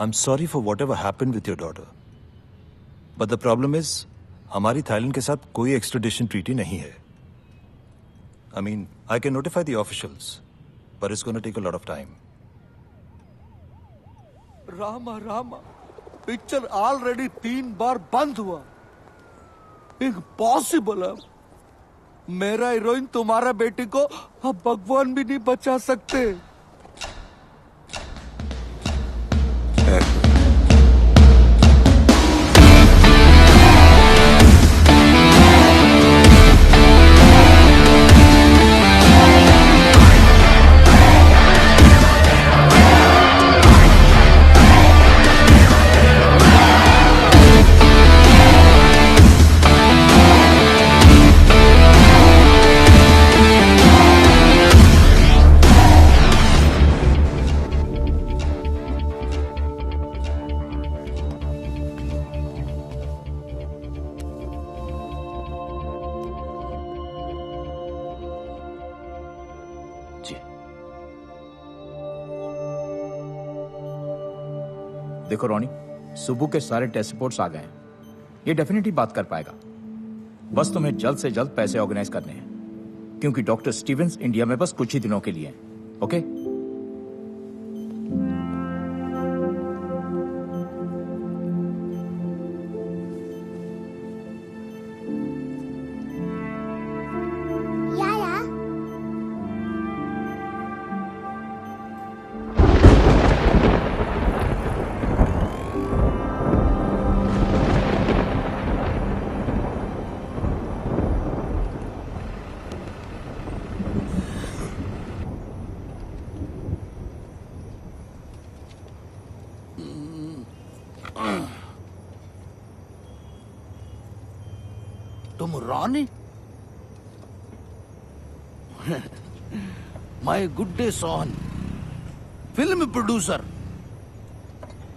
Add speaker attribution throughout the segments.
Speaker 1: I'm sorry for whatever happened with your daughter. But the problem is, हमारी Thailand के साथ कोई extradition treaty नहीं है. I mean, I can notify the officials, but it's going to take a lot of time.
Speaker 2: Rama, picture already 3 बार बंद हुआ. Impossible है. मेरा हीरोइन तुम्हारा बेटी को अब भगवान भी नहीं बचा सकते.
Speaker 3: देखो रोनी, सुबह के सारे टेस्ट रिपोर्ट्स आ गए हैं. ये डेफिनेटली बात कर पाएगा. बस तुम्हें जल्द से जल्द पैसे ऑर्गेनाइज करने हैं, क्योंकि डॉक्टर स्टीवेंस इंडिया में बस कुछ ही दिनों के लिए हैं. ओके?
Speaker 2: तुम Rani? My good day Sohan, film producer.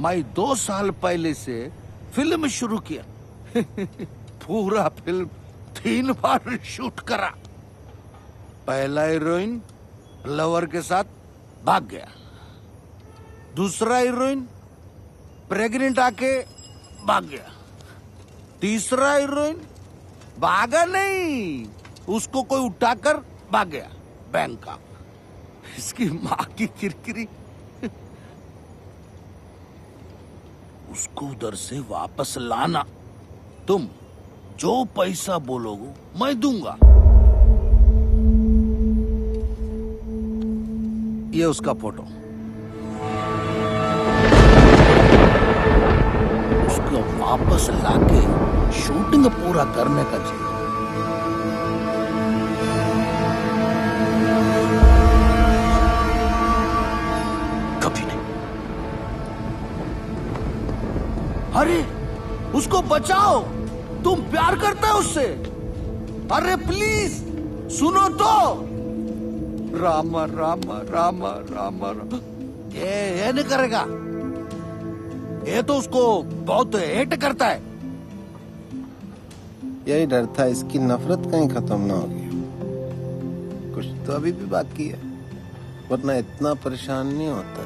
Speaker 2: मैं 2 साल पहले से फिल्म शुरू किया. पूरा फिल्म 3 बार शूट करा. पहला हीरोइन लवर के साथ भाग गया. दूसरा हीरोइन प्रेग्नेंट आके भाग गया. तीसरा हीरोइन भागा नहीं, उसको कोई उठाकर भाग गया बैंकॉक. इसकी माँ की किरकिरी. उसको उधर से वापस लाना. तुम जो पैसा बोलोगे मैं दूंगा. ये उसका फोटो. उसको वापस लाके शूटिंग पूरा करने का चाहिए.
Speaker 1: कभी नहीं.
Speaker 2: अरे उसको बचाओ. तुम प्यार करते हो उससे. अरे प्लीज सुनो तो. रामा रामा रामा रामा. ये नहीं करेगा. ये तो उसको बहुत हेट करता है.
Speaker 4: यही डर था, इसकी नफरत कहीं खत्म ना होगी. कुछ तो अभी भी बाकी है, वरना इतना परेशान नहीं होता.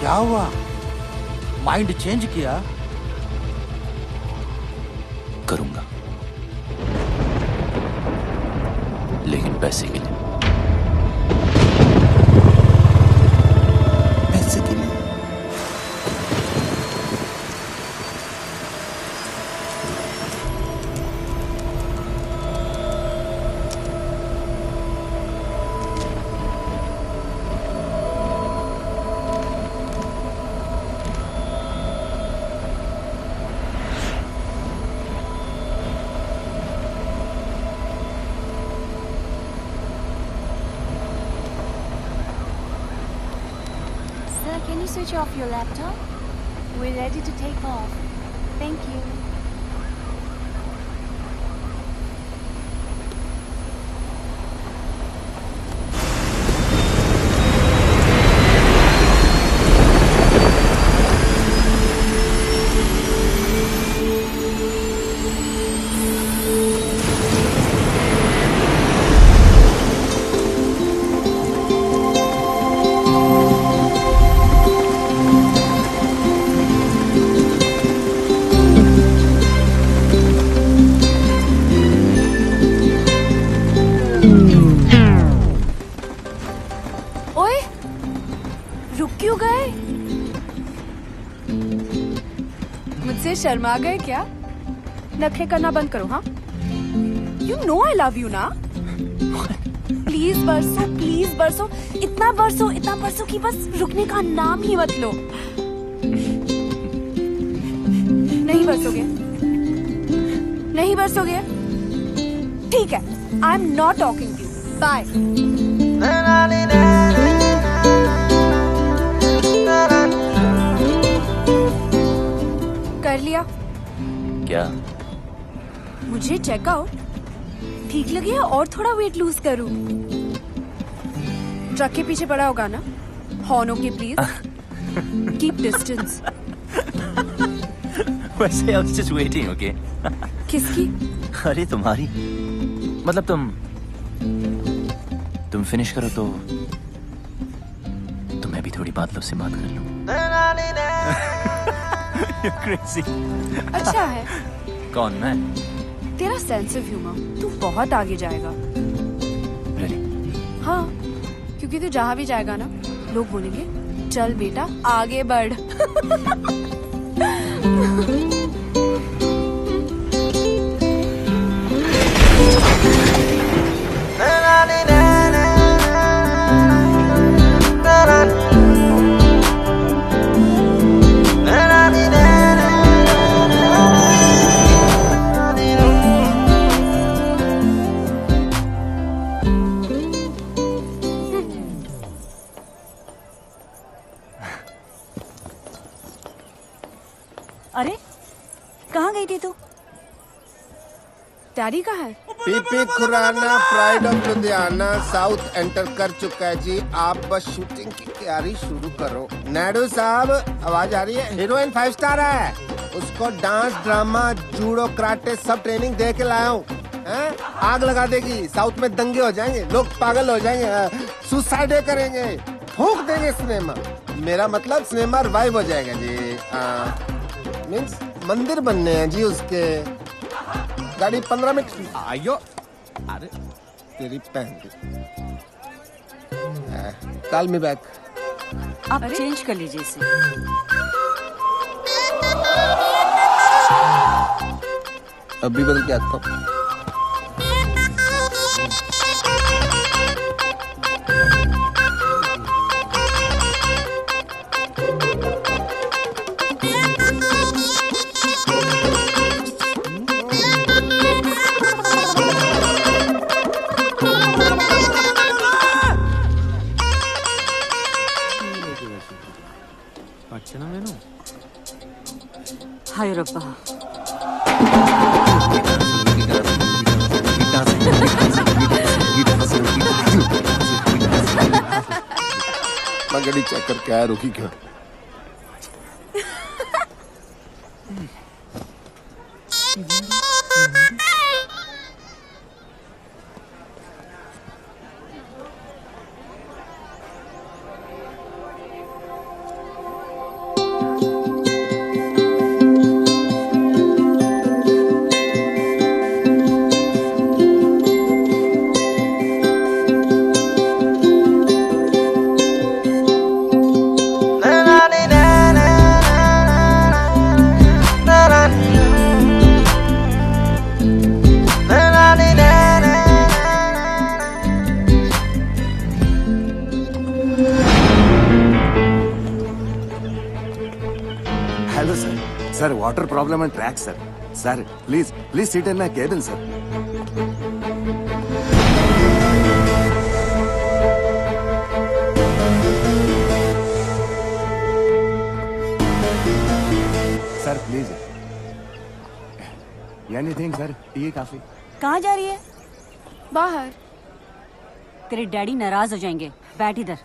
Speaker 2: क्या हुआ? माइंड चेंज किया?
Speaker 1: करूंगा, लेकिन पैसे के लिए.
Speaker 4: पैसे के लिए?
Speaker 5: Can you switch off your laptop? We're ready to take off. Thank you.
Speaker 6: Sharma गए क्या? नखरे करना बंद करो, हाँ? You know I love you ना? प्लीज बरसो, इतना बरसो कि बस रुकने का नाम ही मत लो। नहीं बरसोगे? ठीक है, I am not talking to you, bye. कर लिया
Speaker 7: क्या?
Speaker 6: मुझे चेकआउट ठीक लगे और थोड़ा वेट लूज करूं? ट्रक के पीछे पड़ा होगा ना? Horn okay please, keep distance.
Speaker 7: वैसे I was just waiting, okay?
Speaker 6: किसकी?
Speaker 7: अरे तुम्हारी, मतलब तुम फिनिश करो तो मैं भी थोड़ी बात से बात कर लूं। You're crazy।
Speaker 6: अच्छा है।
Speaker 7: कौन, मैं?
Speaker 6: तेरा सेंस ऑफ ह्यूमर, तू बहुत आगे जाएगा।
Speaker 7: Really?
Speaker 6: हाँ, क्योंकि तू जहाँ भी जाएगा ना, लोग बोलेंगे चल बेटा आगे बढ़।
Speaker 5: अरे कहाँ गई थी तू?
Speaker 6: डैडी कहाँ है?
Speaker 4: PP Khurana pride of Ludhiana south enter कर चुका है जी। आप बस शूटिंग की तैयारी शुरू करो। नायडू साहब, आवाज आ रही है? हीरोइन 5 स्टार है, उसको डांस, ड्रामा, जूडो, कराटे सब ट्रेनिंग दे के लाया हूँ। आग लगा देगी, साउथ में दंगे हो जाएंगे, लोग पागल हो जाएंगे, सुसाइड करेंगे, फूंक देंगे सिनेमा। मेरा मतलब सिनेमा रिवाइव हो जाएगा जी। मीन्स मंदिर बनने हैं जी उसके। गाड़ी 15 मिनट। आयो, अरे तेरी पहन कॉल मी बैक।
Speaker 5: आप चेंज कर लीजिए इसे।
Speaker 4: अभी बदल के आता हूँ।
Speaker 5: हाय रब्बा।
Speaker 4: मैं गाड़ी चेक करके आया, रुकी क्यों?
Speaker 8: Hello sir. Sir water problem and track sir. Sir please seat in my cabin sir. Sir please anything sir, T काफी।
Speaker 5: कहाँ जा रही है?
Speaker 6: बाहर।
Speaker 5: तेरे डैडी नाराज हो जाएंगे, बैठ इधर।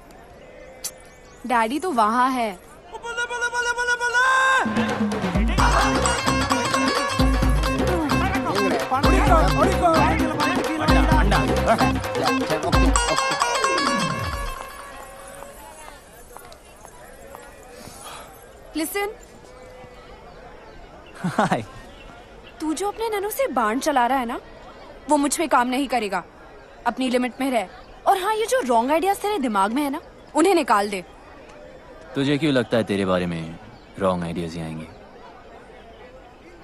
Speaker 6: डैडी तो वहाँ है। लिसन,
Speaker 7: हाय।
Speaker 6: तू जो अपने ननू से बाण चला रहा है ना, वो मुझ पे काम नहीं करेगा। अपनी लिमिट में रह। और हाँ, ये जो रॉन्ग आइडियाज तेरे दिमाग में है ना, उन्हें निकाल दे।
Speaker 7: तुझे क्यों लगता है तेरे बारे में रॉन्ग आइडियाज ही आएंगे?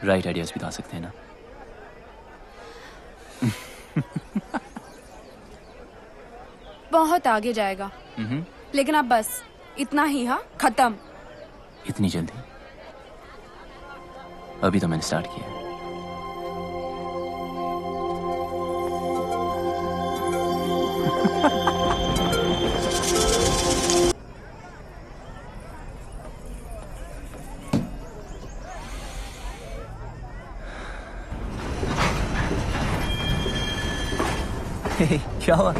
Speaker 7: राइट आइडियाज भी ला सकते हैं ना।
Speaker 6: बहुत आगे जाएगा। लेकिन अब बस इतना ही, हाँ, खत्म।
Speaker 7: इतनी जल्दी? अभी तो मैंने स्टार्ट किया है। क्या हुआ?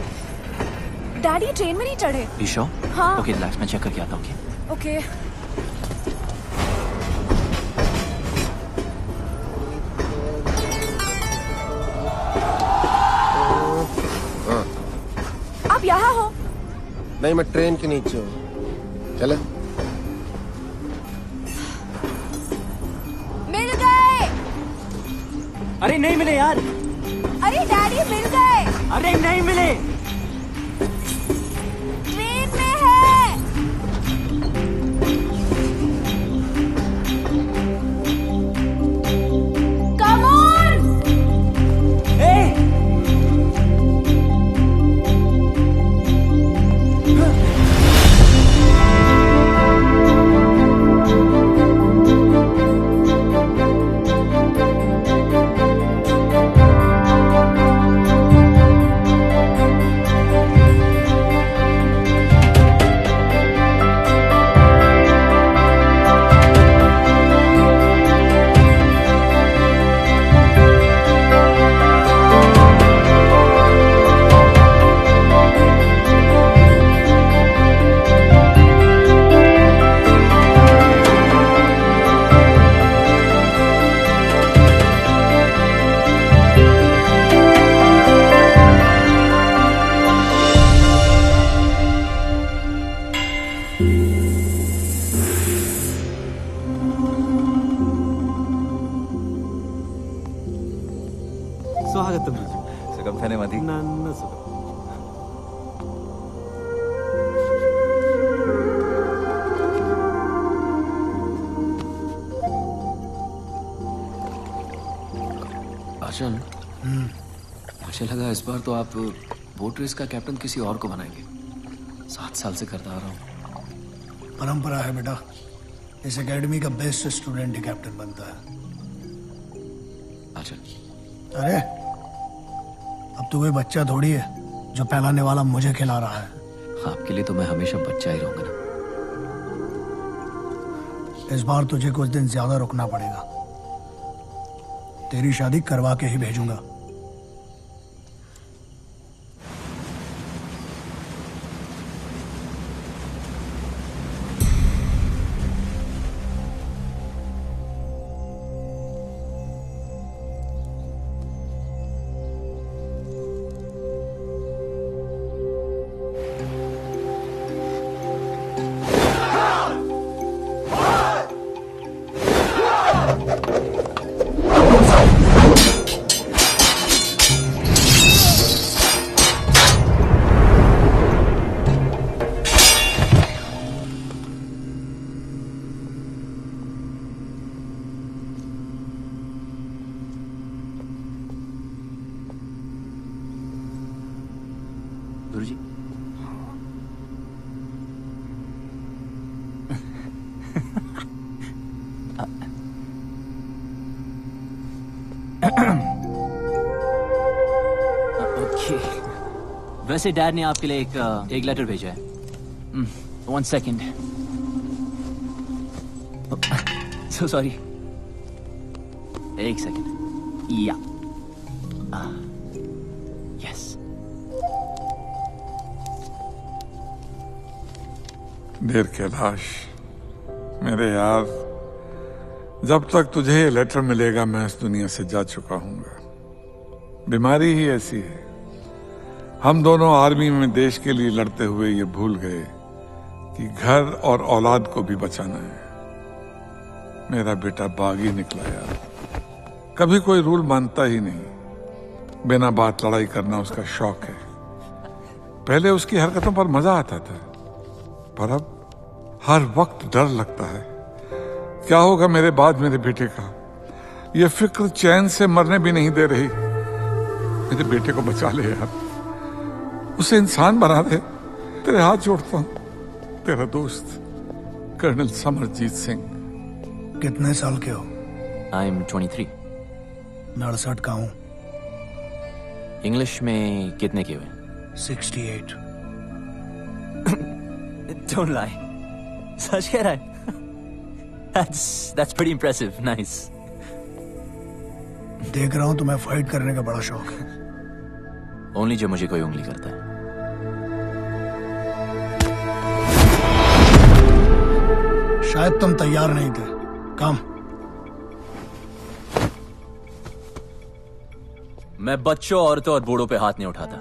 Speaker 6: डैडी ट्रेन में नहीं चढ़े?
Speaker 7: You sure?
Speaker 6: हाँ।
Speaker 7: ओके रिलैक्स, मैं चेक करके आता हूँ।
Speaker 6: ओके। आप यहाँ हो?
Speaker 4: नहीं, मैं ट्रेन के नीचे हूँ। चले?
Speaker 6: मिल गए।
Speaker 7: अरे नहीं मिले यार।
Speaker 6: अरे डैडी मिल गए।
Speaker 7: अरे नहीं मिले।
Speaker 6: ट्रेन में है। Come on.
Speaker 2: स्वागतम।
Speaker 1: सुगम थाने मधी।
Speaker 2: नन्न सुगम।
Speaker 9: आचल, मुझे लगा इस बार तो आप बोट रेस का कैप्टन किसी और को बनाएंगे। 7 साल से करता आ रहा हूँ।
Speaker 10: परंपरा है बेटा, इस एकेडमी का बेस्ट स्टूडेंट ही कैप्टन बनता है।
Speaker 9: आचल,
Speaker 10: अरे अब तो कोई बच्चा थोड़ी है जो पहलाने वाला मुझे खिला रहा है।
Speaker 9: आपके लिए तो मैं हमेशा बच्चा ही रहूंगा ना।
Speaker 10: इस बार तुझे कुछ दिन ज्यादा रुकना पड़ेगा। तेरी शादी करवा के ही भेजूंगा।
Speaker 7: गुरुजी। ओके, वैसे डैड ने आपके लिए एक लेटर भेजा है। 1 सेकेंड। So sorry. 1 सेकेंड। या यस।
Speaker 11: देर कैलाश, मेरे यार, जब तक तुझे ये लेटर मिलेगा मैं इस दुनिया से जा चुका हूंगा। बीमारी ही ऐसी है। हम दोनों आर्मी में देश के लिए लड़ते हुए ये भूल गए कि घर और औलाद को भी बचाना है। मेरा बेटा बागी निकला यार, कभी कोई रूल मानता ही नहीं। बिना बात लड़ाई करना उसका शौक है। पहले उसकी हरकतों पर मजा आता था, पर अब हर वक्त डर लगता है क्या होगा मेरे बाद मेरे बेटे का। ये फिक्र चैन से मरने भी नहीं दे रही। मेरे बेटे को बचा ले यार, उसे इंसान बना दे। तेरे हाथ जोड़ता हूं, तेरा दोस्त कर्नल समरजीत सिंह।
Speaker 10: कितने साल के हो?
Speaker 7: I am 23।
Speaker 10: 69 का हूँ।
Speaker 7: इंग्लिश में कितने के हुए?
Speaker 10: 68।
Speaker 7: Don't lie. सच कह रहा है? That's pretty impressive. Nice.
Speaker 10: देख रहा हूँ तुम्हें फाइट करने का बड़ा शौक है।
Speaker 7: Only जब मुझे कोई उंगली करता है।
Speaker 10: शायद तुम तैयार नहीं थे। कम।
Speaker 7: मैं बच्चों, औरतों और बूढ़ों पे हाथ नहीं उठाता।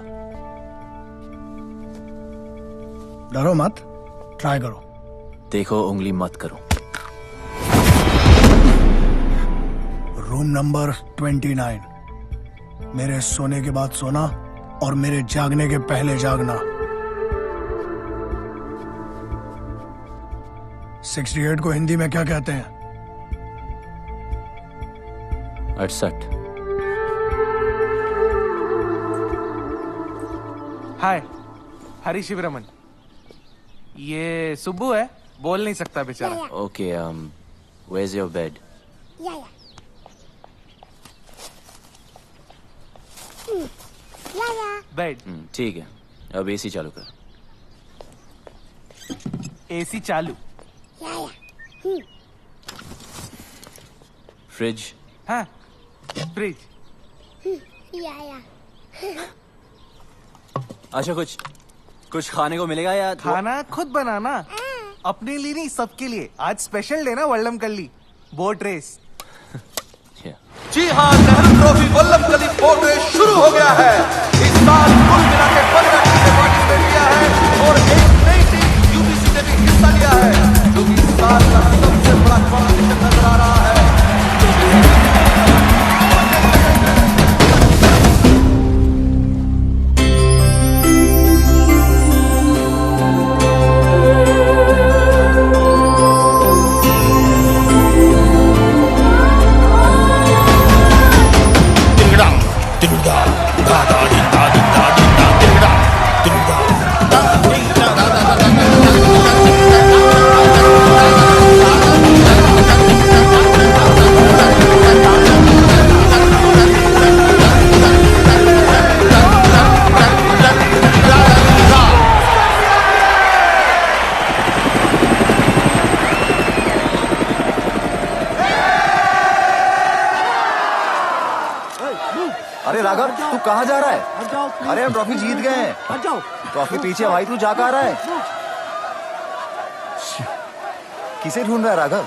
Speaker 10: डरो मत, ट्राई करो।
Speaker 7: देखो, उंगली मत करो।
Speaker 10: Room number 29। मेरे सोने के बाद सोना और मेरे जागने के पहले जागना। 68 को हिंदी में क्या कहते हैं?
Speaker 7: 68।
Speaker 2: हाय, हरी शिवरमन। ये सुब्बू है, बोल नहीं सकता बेचारा।
Speaker 7: Okay, where's your bed?
Speaker 2: Bed.
Speaker 7: ठीक है, अब एसी चालू कर।
Speaker 2: एसी चालू।
Speaker 7: फ्रिज।
Speaker 2: हाँ, फ्रिज।
Speaker 7: अच्छा, कुछ खाने को मिलेगा या
Speaker 2: खाना खुद बनाना? अपने लिए नहीं, सबके लिए। आज स्पेशल डे ना वल्लमकल्ली बोट रेस।
Speaker 12: जी हाँ, Nehru trophy Vallamkali boat race शुरू हो गया है। इस साल कुल मिला के 15 टीमें पार्टिसिपेट किया है और एक नई टीम यूबीसी ने भी हिस्सा लिया है, जो कि इस साल का सबसे बड़ा कॉम्पिटिशन नजर आ रहा है।
Speaker 13: अरे राघव, तू कहाँ जा रहा है? अरे हम ट्रॉफी जीत गए हैं। ट्रॉफी पीछे भाई, तू जा कहाँ रहा है? किसे ढूंढ रहा है राघव?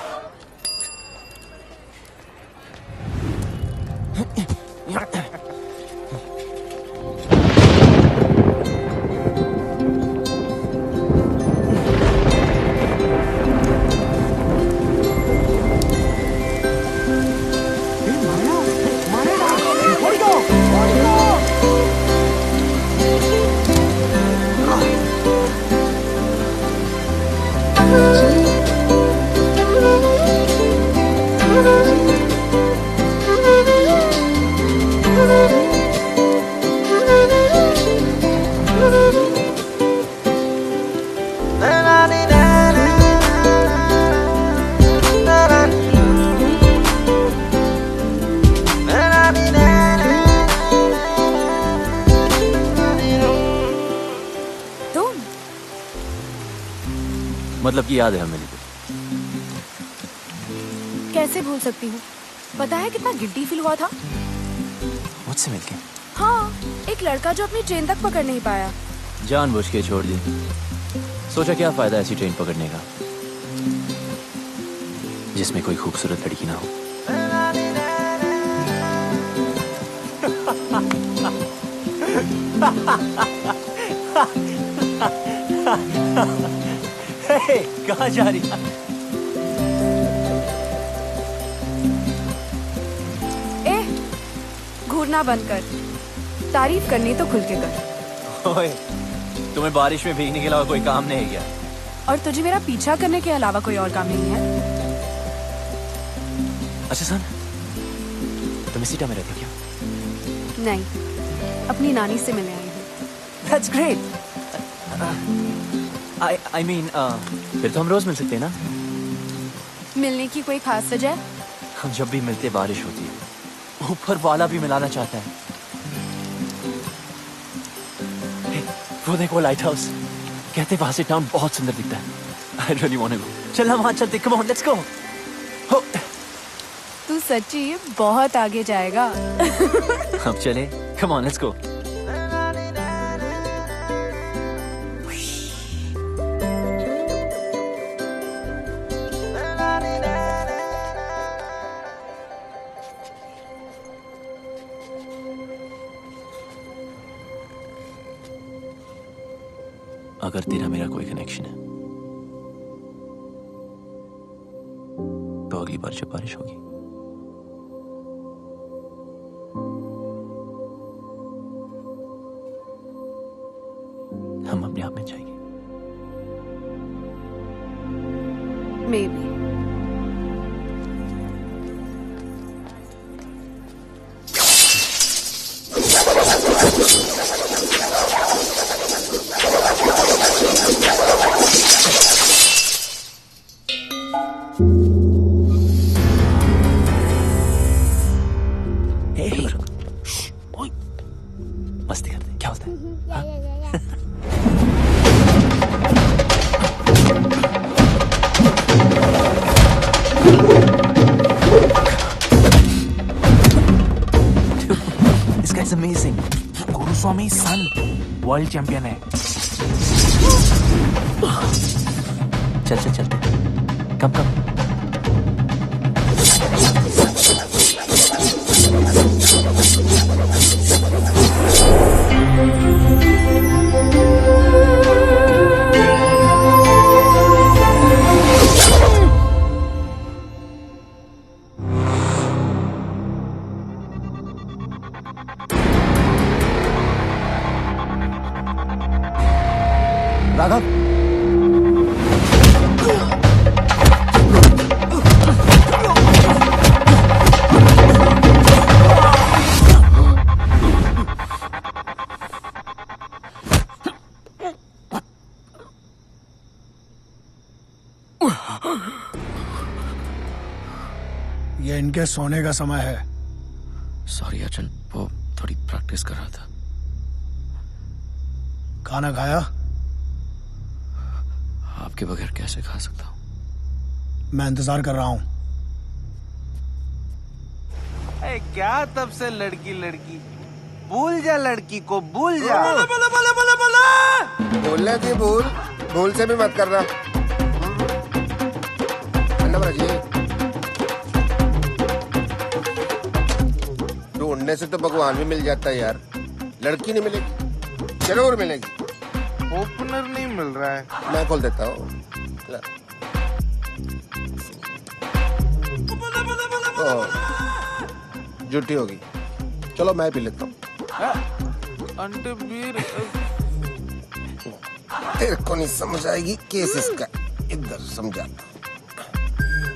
Speaker 7: मतलब कि याद है हमें?
Speaker 6: कैसे भूल सकती हूँ? पता है कितना गिल्टी फील हुआ था
Speaker 7: मुझसे मिलके?
Speaker 6: हाँ, एक लड़का जो अपनी ट्रेन तक पकड़ नहीं पाया।
Speaker 7: जानबूझ के छोड़ दी। सोचा क्या फायदा ऐसी ट्रेन पकड़ने का जिसमें कोई खूबसूरत लड़की ना हो। कहाँ जा रही है?
Speaker 6: घूरना बंद कर, तारीफ करनी तो खुल के कर।
Speaker 7: ओए, तुम्हें बारिश में भीगने के अलावा कोई काम नहीं है क्या?
Speaker 6: और तुझे मेरा पीछा करने के अलावा कोई और काम नहीं है?
Speaker 7: अच्छा सुन, मिसिटा में रहते क्या?
Speaker 6: नहीं, अपनी नानी से मिलने आई हूँ।
Speaker 7: That's great. I mean, फिर तो हम रोज मिल सकते हैं ना?
Speaker 6: मिलने की कोई खास वजह?
Speaker 7: हम जब भी मिलते बारिश होती है, ऊपर वाला भी मिलाना चाहता है। Hey, वो देखो लाइट हाउस, कहते वहां से टाउन बहुत सुंदर दिखता है। I really want to go. चल हम वहां चलते, come on, let's go.
Speaker 6: तू सच्ची बहुत आगे जाएगा।
Speaker 7: अब चले, come on, let's go. अगर तेरा मेरा कोई कनेक्शन है तो अगली बार जब बारिश होगी हम अपने आप में जाएंगे।
Speaker 6: Maybe.
Speaker 7: मस्ती करते हैं, क्या होता है? This guy's amazing.
Speaker 2: Guruswami son world champion है।
Speaker 7: चल चलते, कम
Speaker 13: राघव,
Speaker 10: ये इनके सोने का समय है।
Speaker 9: सॉरी अर्जुन, वो थोड़ी प्रैक्टिस कर रहा था।
Speaker 10: खाना खाया?
Speaker 9: आपके बगैर कैसे खा सकता हूँ?
Speaker 10: मैं इंतजार कर रहा हूँ।
Speaker 2: क्या तब से लड़की लड़की, भूल जा लड़की को, भूल जा।
Speaker 4: बोलना थी भूल से भी मत करना। ढूंढने से तो भगवान भी मिल जाता है यार, लड़की नहीं मिलेगी, जरूर मिलेगी।
Speaker 2: ओपनर नहीं मिल रहा है,
Speaker 4: मैं खोल देता हूँ। झूठी होगी, चलो मैं पी लेता हूँ।
Speaker 2: अंटे बीर
Speaker 4: तेरे को नहीं समझ आएगी केस इसका, इधर समझाता।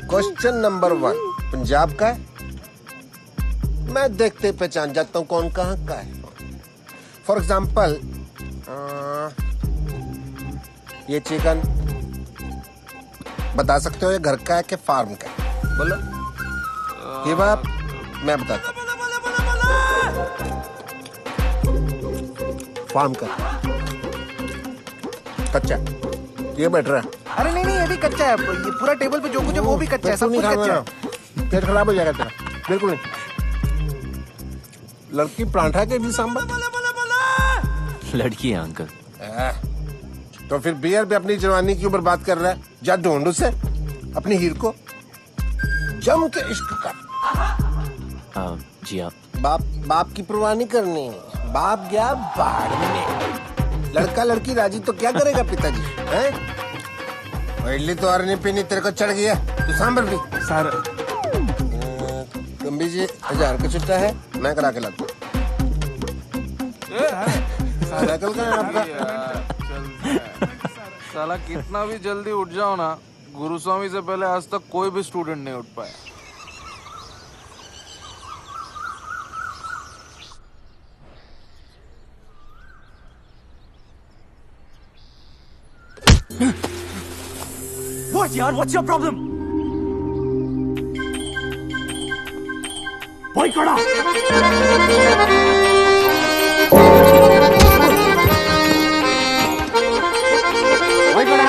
Speaker 4: क्वेश्चन नंबर 1 पंजाब का है, मैं देखते पहचान जाता हूँ कौन कहाँ का है। फॉर एग्जाम्पल ये चिकन बता सकते हो ये घर का है कि फार्म का है? बोलो। ये बात मैं बताता हूँ, फार्म का कच्चा, ये बेटर है।
Speaker 2: अरे नहीं ये भी कच्चा है, ये पूरा टेबल पे जो कुछ है वो भी कच्चा है, सब कुछ कच्चा है।
Speaker 4: पेट खराब हो जाएगा तेरा, बिल्कुल नहीं। लड़की परांठा के भी सांबर,
Speaker 7: लड़की है अंकल।
Speaker 4: तो फिर बियर भी अपनी जवानी की ऊपर बात कर रहा है। जा ढूंढ उसे अपनी हीर को, जम के इश्क कर।
Speaker 7: जी आप
Speaker 4: बाप की परवाह नहीं करनी, बाप गया बाढ़ में। लड़का लड़की राजी तो क्या करेगा पिताजी, हैं? इडली तो और नहीं पीनी, तेरे को चढ़ गया, तू सांबर भी।
Speaker 2: सर
Speaker 4: गंभी जी 1000 का छुट्टा है, मैं करा के लाता हूँ। साइकिल का है आपका?
Speaker 2: साला कितना भी जल्दी उठ जाओ ना, गुरुस्वामी से पहले आज तक कोई भी स्टूडेंट नहीं उठ पाया।
Speaker 7: What यार? What's your problem?
Speaker 10: वही खड़ा। वही खड़ा।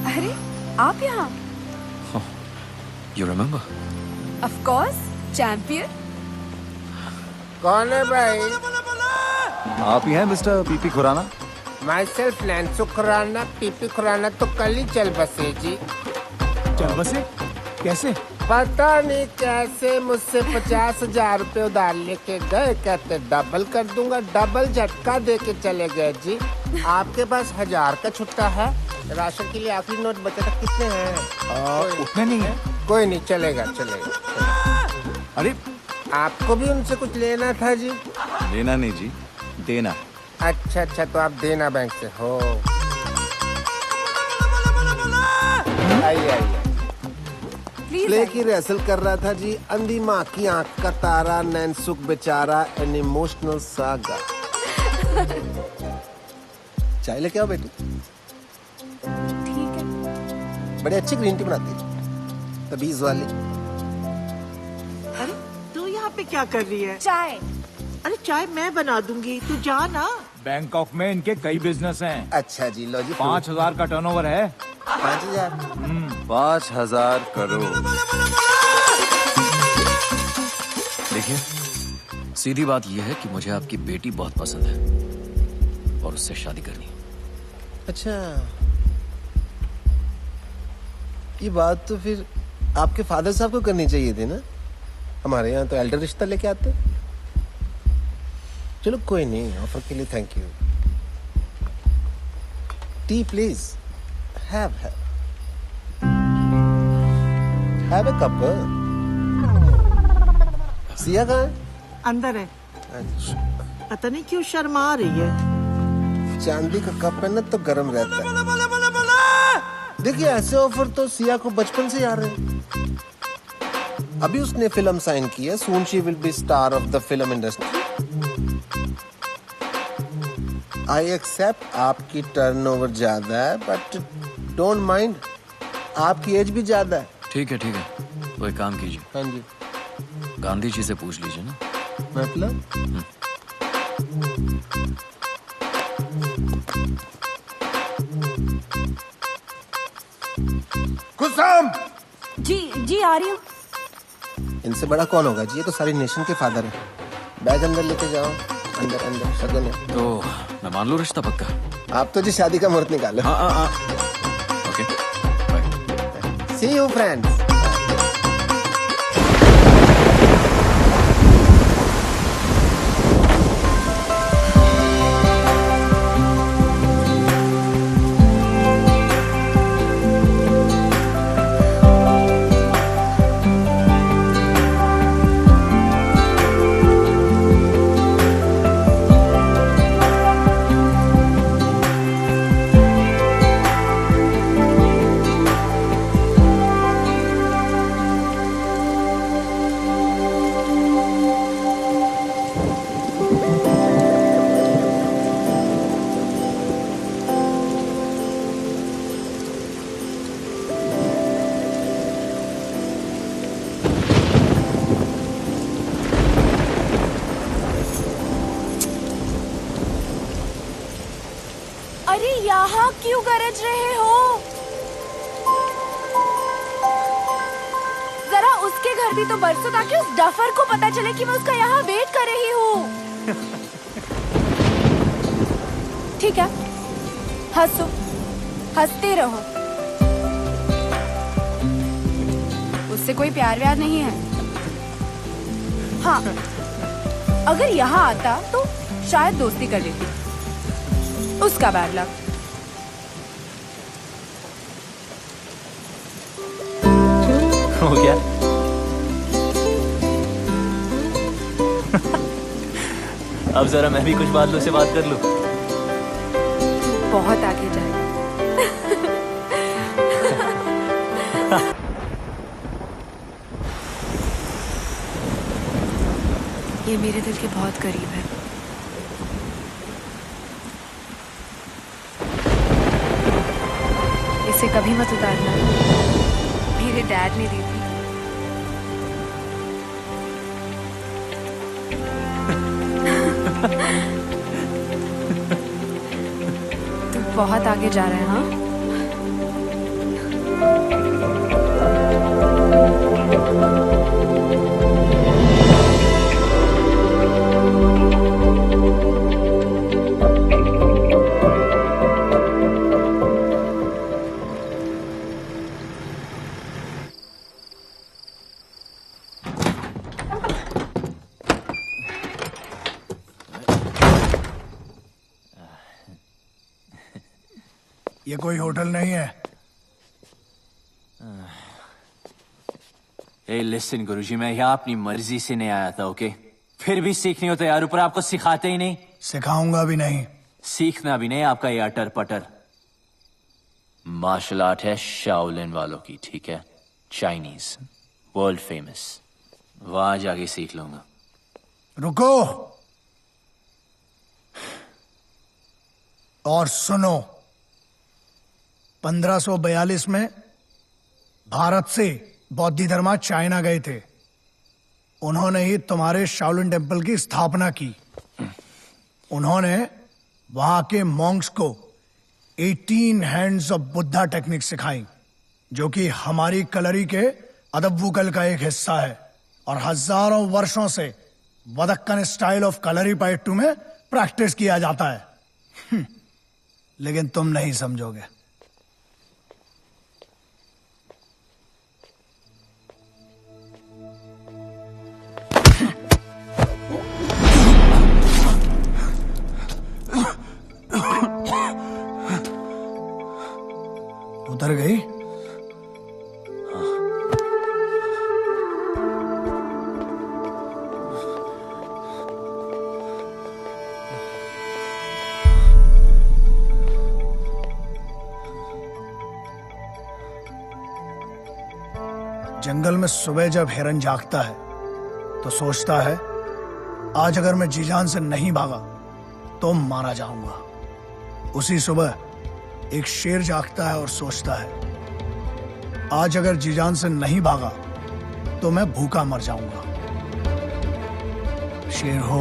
Speaker 6: अरे आप यहाँ?
Speaker 9: You remember?
Speaker 6: Of course, champion.
Speaker 4: कौन है भाई?
Speaker 13: आप ही हैं mister PP Khurana?
Speaker 4: Myself नैन्सो खुराना। पीपी खुराना तो कल ही चल बसे जी।
Speaker 10: चल बसे? कैसे?
Speaker 4: पता नहीं कैसे मुझसे 50,000 रुपए उधार लेके गए, कहते डबल कर दूंगा, डबल झटका दे के चले गए जी। आपके पास 1000 का छुट्टा है? राशन के लिए आखिरी नोट बचा था, कितने हैं?
Speaker 10: उतने नहीं है।
Speaker 4: कोई नहीं, चलेगा चलेगा।
Speaker 10: अरे
Speaker 4: आपको भी उनसे कुछ लेना था जी?
Speaker 13: लेना नहीं जी, देना।
Speaker 4: अच्छा अच्छा, तो आप देना बैंक से हो। आइए आइए। प्ले की रिहर्सल कर रहा था जी। अंधी माँ की आंख का तारा, नैनसुख बेचारा, एन इमोशनल सागा। चाय लेके आओ बेटी।
Speaker 6: ठीक है।
Speaker 4: बड़ी अच्छी ग्रीन टी बनाती है, तबीज वाली।
Speaker 14: अरे तू यहाँ पे क्या कर रही है?
Speaker 6: चाय।
Speaker 14: अरे चाय मैं बना दूंगी, तू जा ना।
Speaker 3: बैंकॉक में इनके कई बिजनेस हैं।
Speaker 4: अच्छा जी, लो जी।
Speaker 3: 5,000 का टर्नओवर है।
Speaker 4: 5,000?
Speaker 13: 5,000 करोड़।
Speaker 9: देखिए, सीधी बात यह है कि मुझे आपकी बेटी बहुत पसंद है और उससे शादी करनी है।
Speaker 4: अच्छा, ये बात तो फिर आपके फादर साहब को करनी चाहिए थी ना। हमारे यहाँ तो एल्डर रिश्ता लेके आते। चलो कोई नहीं, ऑफर के लिए thank you. T please. Have a cup. Siya कहाँ है?
Speaker 14: अंदर है।
Speaker 4: अच्छा।
Speaker 14: पता नहीं क्यों शर्मा रही है।
Speaker 4: चांदी का कप है ना तो गर्म रहता है। देखिए, ऐसे ऑफर तो सिया को बचपन से आ रहे हैं। अभी उसने फिल्म साइन की है। Soon she will be star of the film industry. I accept आपकी टर्नओवर ज्यादा है, बट डोंट माइंड, आपकी एज भी ज्यादा है।
Speaker 9: ठीक है तो एक काम कीजिए।
Speaker 4: हाँ जी।
Speaker 9: गांधी जी से पूछ लीजिए ना।
Speaker 4: मतलब?
Speaker 8: कुसुम!
Speaker 6: जी आ रही हूँ।
Speaker 4: इनसे बड़ा कौन होगा जी? ये तो सारी नेशन के फादर है। बैग अंदर लेके जाओ। अंदर अंदर शगुन है।
Speaker 9: तो मैं मान लूं रिश्ता पक्का?
Speaker 4: आप तो जी शादी का मुहूर्त निकालो।
Speaker 9: हाँ। Okay, bye.
Speaker 4: See you friends.
Speaker 6: अरे यहाँ क्यों गरज रहे हो? जरा उसके घर भी तो बरसो ताकि उस डफर को पता चले कि मैं उसका यहाँ वेट कर रही हूँ। ठीक है, हंसो, हंसते रहो। उससे कोई प्यार व्यार नहीं है। हाँ, अगर यहाँ आता तो शायद दोस्ती कर लेती। उसका बैड लक।
Speaker 7: हो गया? अब जरा मैं भी कुछ बादलों से बात कर लूं।
Speaker 6: बहुत आगे जाए। ये मेरे दिल के बहुत करीब है। इसे कभी मत उतारना, मेरे डैड ने दी थी। तू बहुत आगे जा रहा है। हाँ,
Speaker 10: ये कोई होटल नहीं है।
Speaker 7: ए लिसन गुरुजी, मैं यहाँ अपनी मर्जी से नहीं आया था, ओके? फिर भी सीखनी हो तो यार, ऊपर आपको सिखाते ही नहीं।
Speaker 10: सिखाऊंगा भी नहीं।
Speaker 7: सीखना भी नहीं आपका ये अटर पटर। मार्शल आर्ट है शाओलिन वालों की, ठीक है? Chinese, world famous. वहां जाके सीख लूंगा।
Speaker 10: रुको और सुनो। 1542 में भारत से बौद्ध धर्मा चाइना गए थे। उन्होंने ही तुम्हारे शाओलिन टेम्पल की स्थापना की। उन्होंने वहां के मॉन्क्स को 18 हैंड्स ऑफ बुद्धा टेक्निक सिखाई, जो कि हमारी कलरी के अदब्बुकल का एक हिस्सा है और हजारों वर्षों से वदक्कन स्टाइल ऑफ कलरी पाइट्टू में प्रैक्टिस किया जाता है। लेकिन तुम नहीं समझोगे। उतर गई? जंगल में सुबह जब हिरन जागता है तो सोचता है, आज अगर मैं जी जान से नहीं भागा तो मारा जाऊंगा। उसी सुबह एक शेर जागता है और सोचता है, आज अगर जी जान से नहीं भागा तो मैं भूखा मर जाऊंगा। शेर हो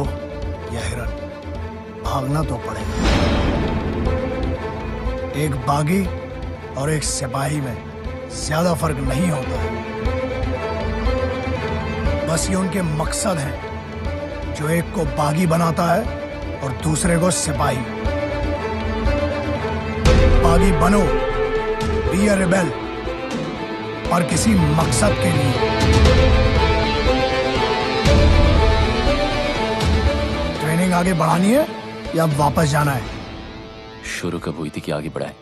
Speaker 10: या हिरन, भागना तो पड़ेगा। एक बागी और एक सिपाही में ज्यादा फर्क नहीं होता है। बस ये उनके मकसद हैं, जो एक को बागी बनाता है और दूसरे को सिपाही। बागी बनो, बी अ रिबेल, पर किसी मकसद के लिए। ट्रेनिंग आगे बढ़ानी है या वापस जाना है?
Speaker 7: शुरू कब हुई थी कि आगे बढ़ाए?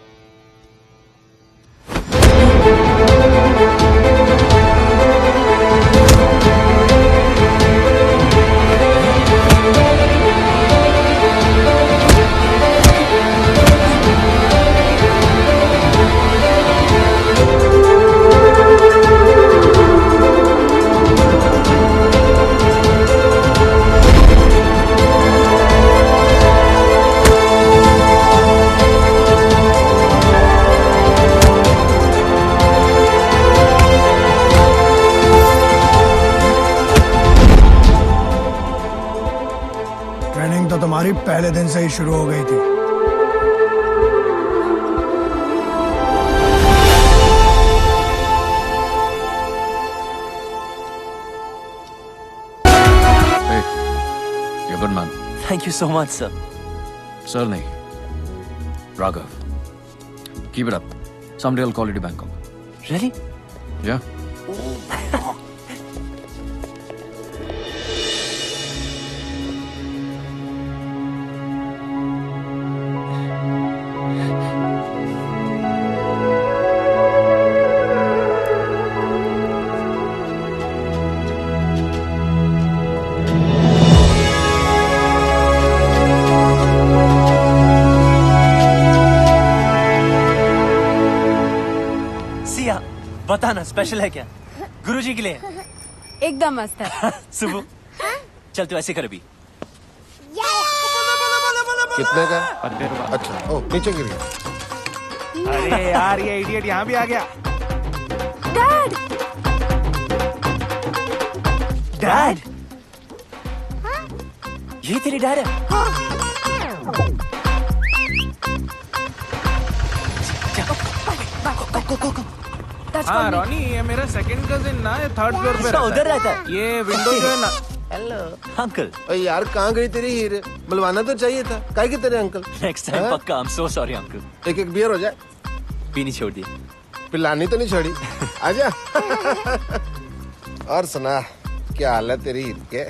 Speaker 10: ट्रेनिंग तो तुम्हारी पहले दिन से ही शुरू हो गई थी।
Speaker 7: Thank you so much sir.
Speaker 9: Sir नहीं, Raghav. Keep it up, someday will call you to Bangkok.
Speaker 7: Really?
Speaker 9: Yeah.
Speaker 7: Siya बताना स्पेशल है क्या? गुरुजी के लिए?
Speaker 6: एकदम मस्त है।
Speaker 7: सुबह चल तू ऐसे कर अभी।
Speaker 4: कितने का? अच्छा, ओ नीचे गिर गया।
Speaker 2: अरे यार ये इडियट यहाँ भी आ गया।
Speaker 6: डैड!
Speaker 7: डैड? ये तेरी डैड है?
Speaker 2: हाँ रॉनी, ये मेरा सेकंड कजिन ना, ये थर्ड फ्लोर पे
Speaker 7: उधर रहता है।
Speaker 2: ये विंडो जो है ना।
Speaker 7: Hello uncle.
Speaker 4: अरे यार कहाँ गई तेरी हीरे? बुलवाना तो चाहिए था। काहे के तेरे अंकल?
Speaker 7: नेक्स्ट टाइम पक्का। I am so sorry uncle.
Speaker 4: एक एक बियर हो जाए।
Speaker 7: पीनी छोड़ दी।
Speaker 4: पिलानी तो नहीं छोड़ी। आजा। और सुना, क्या हाल है तेरी हीर के?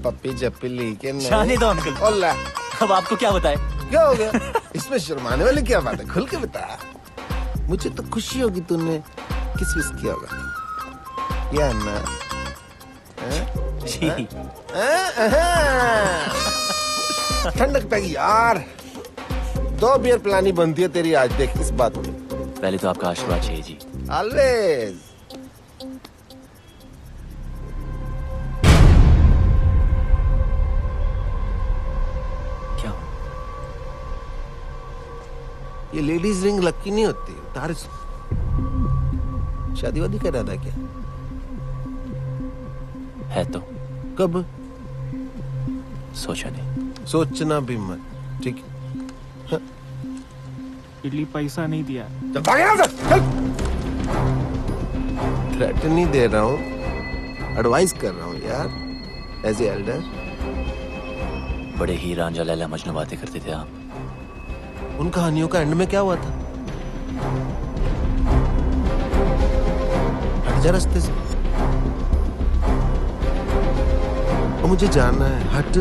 Speaker 4: पप्पी जप्पी ली के नहीं?
Speaker 7: जाने दो अंकल।
Speaker 4: ओला।
Speaker 7: अब आपको क्या बताए?
Speaker 4: क्या हो गया? इसमें शर्माने वाली क्या बात है? खुल के बता। मुझे तो खुशी होगी तूने किस विस किया होगा। या ना?
Speaker 7: जी।
Speaker 4: ठंडक पैगी यार। 2 बियर पिलानी बनती है तेरी आज, देख इस बात में।
Speaker 7: पहले तो आपका आशीर्वाद चाहिए जी।
Speaker 4: ऑलवेज।
Speaker 7: क्या?
Speaker 4: ये लेडीज रिंग लकी नहीं होती। तार शादी वादी कर रहा था क्या?
Speaker 7: है तो।
Speaker 4: कब?
Speaker 7: सोचा नहीं।
Speaker 4: सोचना भी मत, ठीक है?
Speaker 2: इडली पैसा नहीं दिया।
Speaker 4: चल भाग यहाँ से, चल। थ्रेट नहीं दे रहा हूँ, एडवाइस कर रहा हूँ यार, एज ए एल्डर।
Speaker 7: बड़े ही रांझा लैला मजनू बातें करते थे आप।
Speaker 4: उन कहानियों का एंड में क्या हुआ था? हट जा रास्ते से। और मुझे जाना है, हट।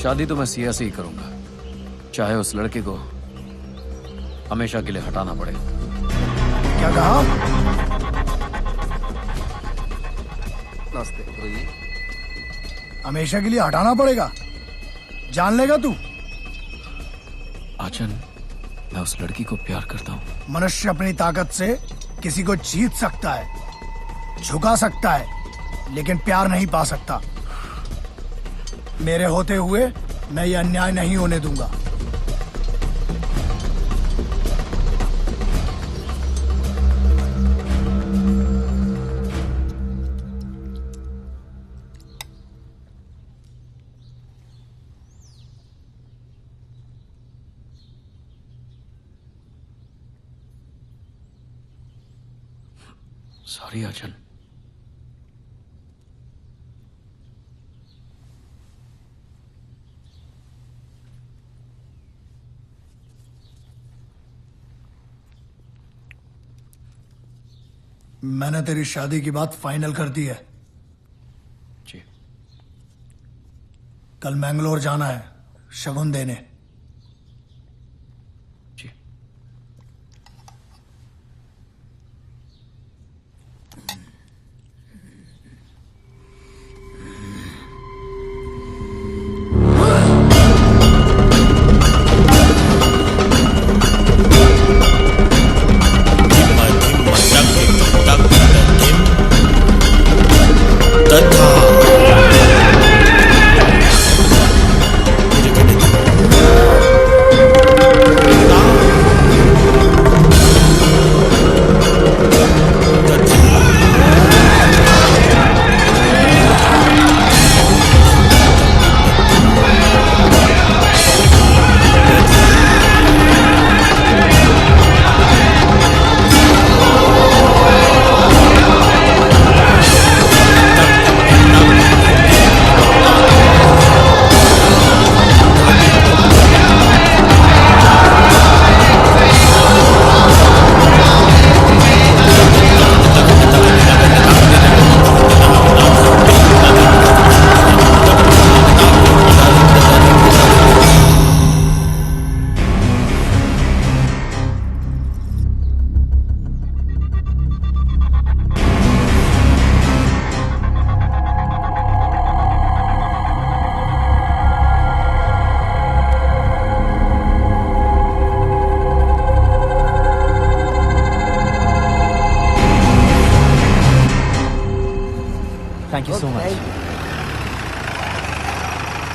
Speaker 9: शादी तो मैं सिया से ही करूंगा, चाहे उस लड़के को हमेशा के लिए हटाना पड़े।
Speaker 10: क्या कहा?
Speaker 4: नमस्ते गुरुजी।
Speaker 10: हमेशा के लिए हटाना पड़ेगा? जान लेगा तू?
Speaker 9: आचन, मैं उस लड़की को प्यार करता हूँ।
Speaker 10: मनुष्य अपनी ताकत से किसी को जीत सकता है, झुका सकता है, लेकिन प्यार नहीं पा सकता। मेरे होते हुए मैं ये अन्याय नहीं होने दूंगा।
Speaker 9: सॉरी आचन।
Speaker 10: मैंने तेरी शादी की बात फाइनल कर दी है।
Speaker 9: जी।
Speaker 10: कल मैंगलोर जाना है शगुन देने।
Speaker 9: जी।
Speaker 15: तथा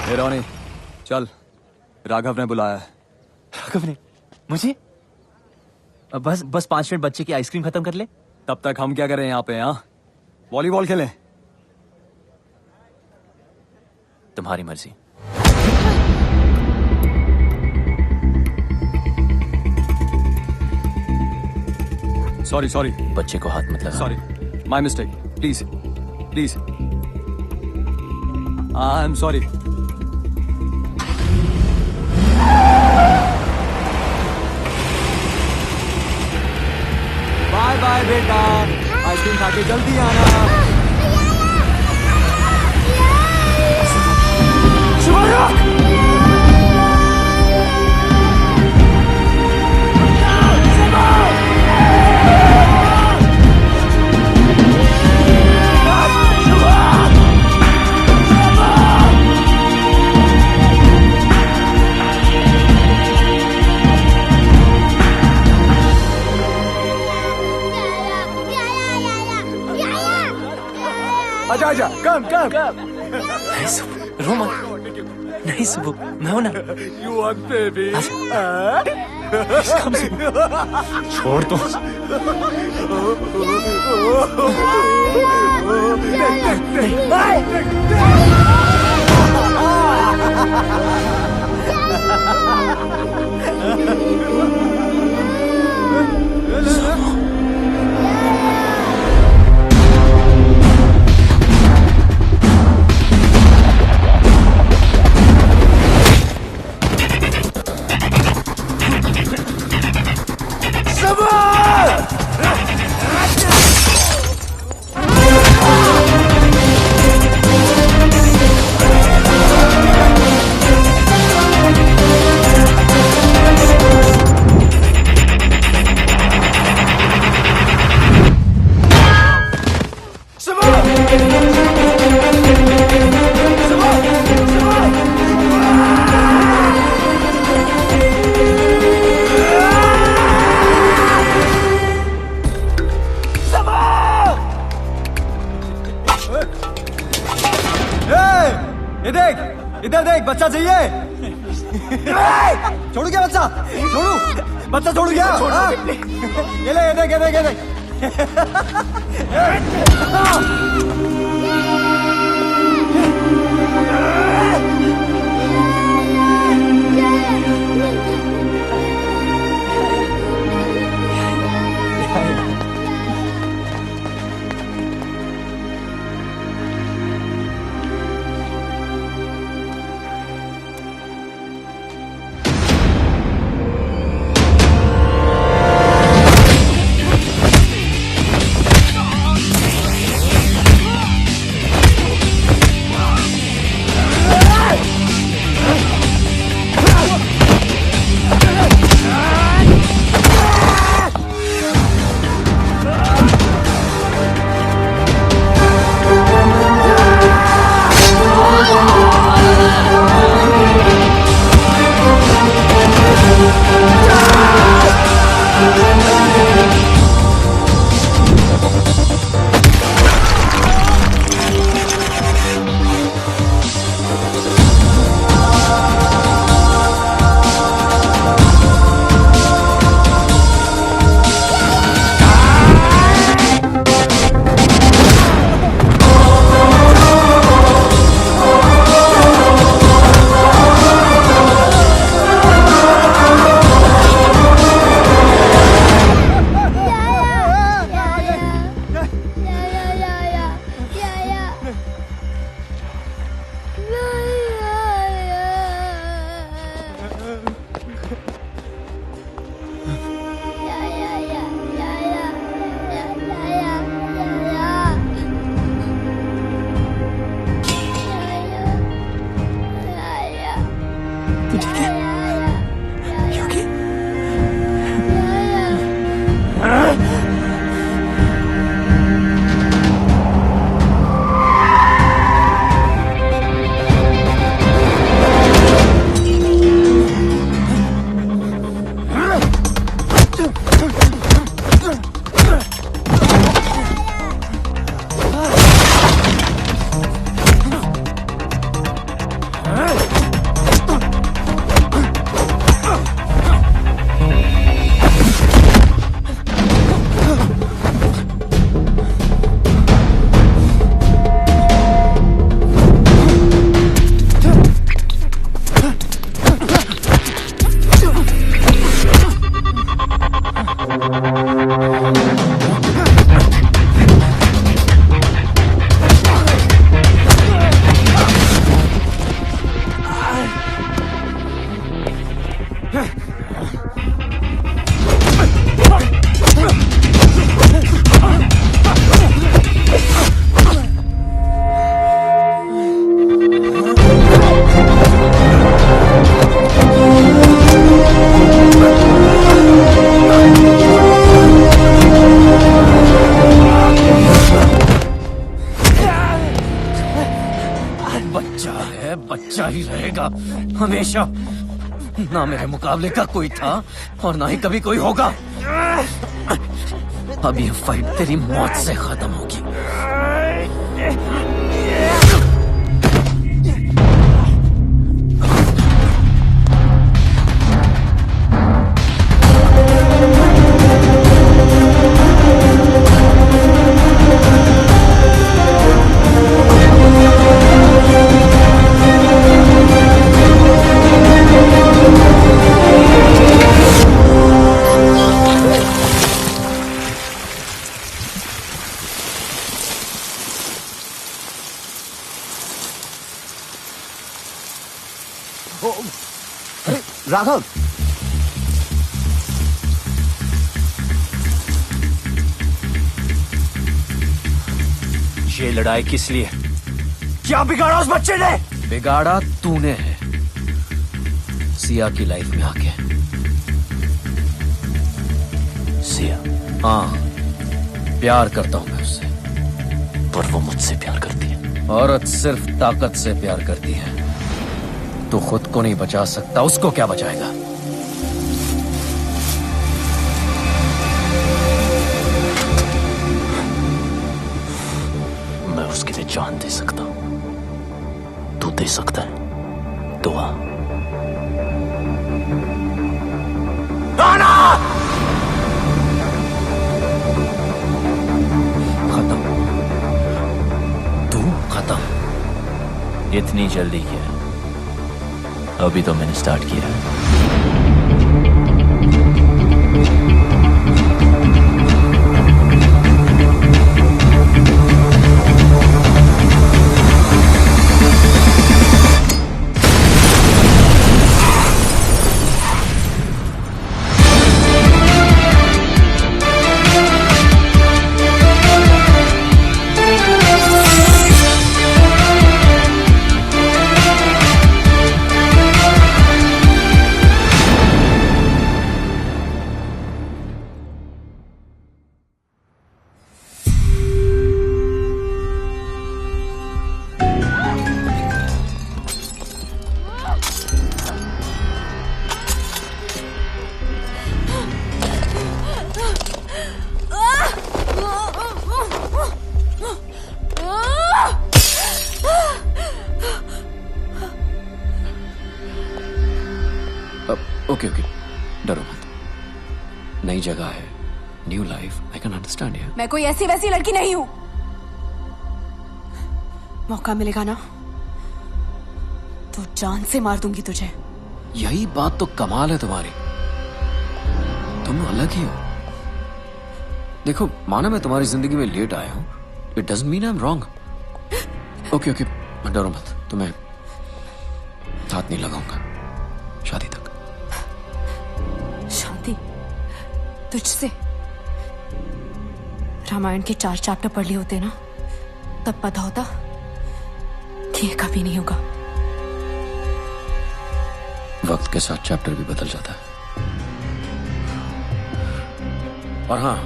Speaker 13: हे रोनी, चल, राघव ने बुलाया है।
Speaker 7: राघव ने मुझे? बस 5 मिनट बच्चे की आइसक्रीम खत्म कर ले।
Speaker 13: तब तक हम क्या करें यहाँ पे? हाँ, वॉलीबॉल खेलें।
Speaker 7: तुम्हारी मर्जी।
Speaker 13: सॉरी
Speaker 7: बच्चे को हाथ मत लगा।
Speaker 13: Sorry, my mistake. Please I am sorry. Bye bye बेटा, आइसक्रीम खा के जल्दी आना। आजा, कम।
Speaker 7: रो मत। नहीं सुबह, मैं हूं ना।
Speaker 13: You want baby?
Speaker 7: छोड़ दो।
Speaker 13: इधर देख, बच्चा चाहिए। छोड़ू क्या बच्चा? बच्चा छोड़ू क्या? ये देख।
Speaker 7: बच्चा है, बच्चा ही रहेगा हमेशा। ना मेरे मुकाबले का कोई था और ना ही कभी कोई होगा। अब ये फाइट तेरी मौत से खत्म होगी।
Speaker 13: राघव,
Speaker 7: ये लड़ाई किस लिए? क्या बिगाड़ा उस बच्चे ने? बिगाड़ा तूने है, सिया की लाइफ में आके। सिया? हाँ, प्यार करता हूं मैं उससे, पर वो मुझसे प्यार करती है। औरत सिर्फ ताकत से प्यार करती है। तू खुद को नहीं बचा सकता, उसको क्या बचाएगा? मैं उसके लिए जान दे सकता हूं, तू दे सकता है दुआ। खत्म, तू खत्म। इतनी जल्दी क्या? अभी तो मैंने स्टार्ट किया है। ओके ओके, डरो मत। नई जगह है, new life, I can understand यार।
Speaker 6: मैं कोई ऐसी वैसी लड़की नहीं हूं। मौका मिलेगा ना तो जान से मार दूंगी तुझे।
Speaker 9: यही बात तो कमाल है तुम्हारी, तुम अलग ही हो। देखो, माना मैं तुम्हारी जिंदगी में लेट आया हूं, it doesn't mean I am wrong. Okay okay, डरो मत, तुम्हें हाथ नहीं लगाऊंगा शादी तक।
Speaker 6: शादी तुझसे? रामायण के 4 चैप्टर पढ़ लिए होते ना, तब पता होता कि ये कभी नहीं होगा।
Speaker 9: वक्त के साथ चैप्टर भी बदल जाता है। और हाँ,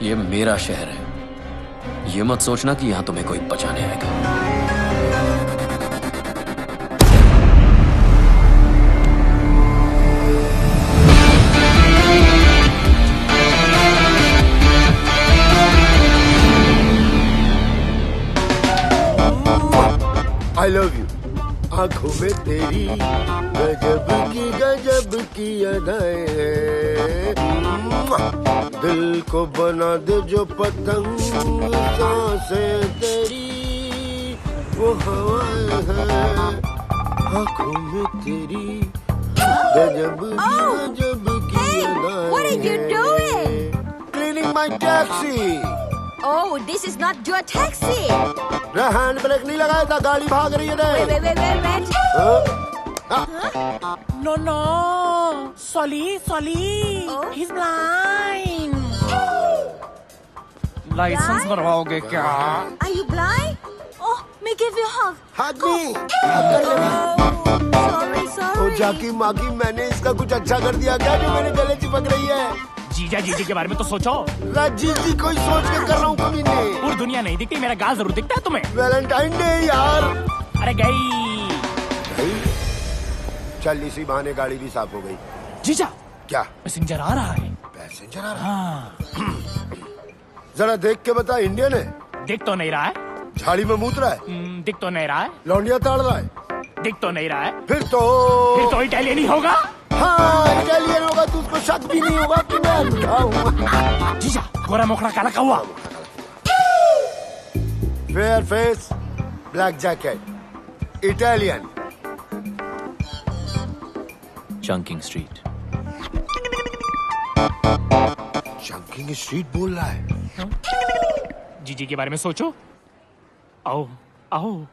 Speaker 9: ये मेरा शहर है, ये मत सोचना कि यहां तुम्हें कोई बचाने आएगा।
Speaker 4: I love you। आंखों में तेरी गजब की अदाएं हैं। दिल को बना दे जो पतंग, सांसें तेरी वो हवाएं हैं। आंखों में तेरी गजब की अदाएं।
Speaker 15: What are you doing?
Speaker 4: Cleaning my taxi।
Speaker 15: Oh, this is not your taxi।
Speaker 4: Hand brake नहीं लगाया था, गाड़ी भाग रही है।
Speaker 15: Wait।
Speaker 14: No, Sully, he's blind।
Speaker 2: License बनवाओगे क्या?
Speaker 15: Are you blind? Oh, may give you a hug।
Speaker 4: Hug me।
Speaker 15: Sorry।
Speaker 4: ओ जाकी माकी, मैंने इसका कुछ अच्छा कर दिया क्या जो मेरे गले चिपक रही है?
Speaker 14: जीजा जीजी के बारे में तो सोचो।
Speaker 4: जीजी कोई सोच के कर रहा हूँ कभी नहीं।
Speaker 14: पूरी दुनिया नहीं दिखती, मेरा गाल जरूर दिखता है तुम्हें।
Speaker 4: वैलेंटाइन डे यार।
Speaker 14: अरे गई
Speaker 4: चल इसी बहाने गाड़ी भी साफ हो गई।
Speaker 14: जीजा
Speaker 4: क्या
Speaker 14: पैसेंजर आ रहा है?
Speaker 4: पैसेंजर आ रहा है? जरा देख के बता, इंडियन है?
Speaker 14: दिख तो नहीं रहा है।
Speaker 4: झाड़ी में मूत रहा है?
Speaker 14: दिख तो नहीं रहा है।
Speaker 4: लौंडिया ताड़ रहा है?
Speaker 14: दिख तो नहीं रहा है।
Speaker 4: फिर तो
Speaker 14: इटालियन ही होगा।
Speaker 4: हाँ इटालियन होगा तो उसको शक भी नहीं होगा कि मैं अंधा हूँ।
Speaker 14: जीजा गोरा मोखड़ा काला कौवा।
Speaker 4: Fair face, black jacket, Italian.
Speaker 7: Chunking street.
Speaker 4: Chunking street बोल रहा है?
Speaker 14: जीजी के बारे में सोचो। आओ आओ।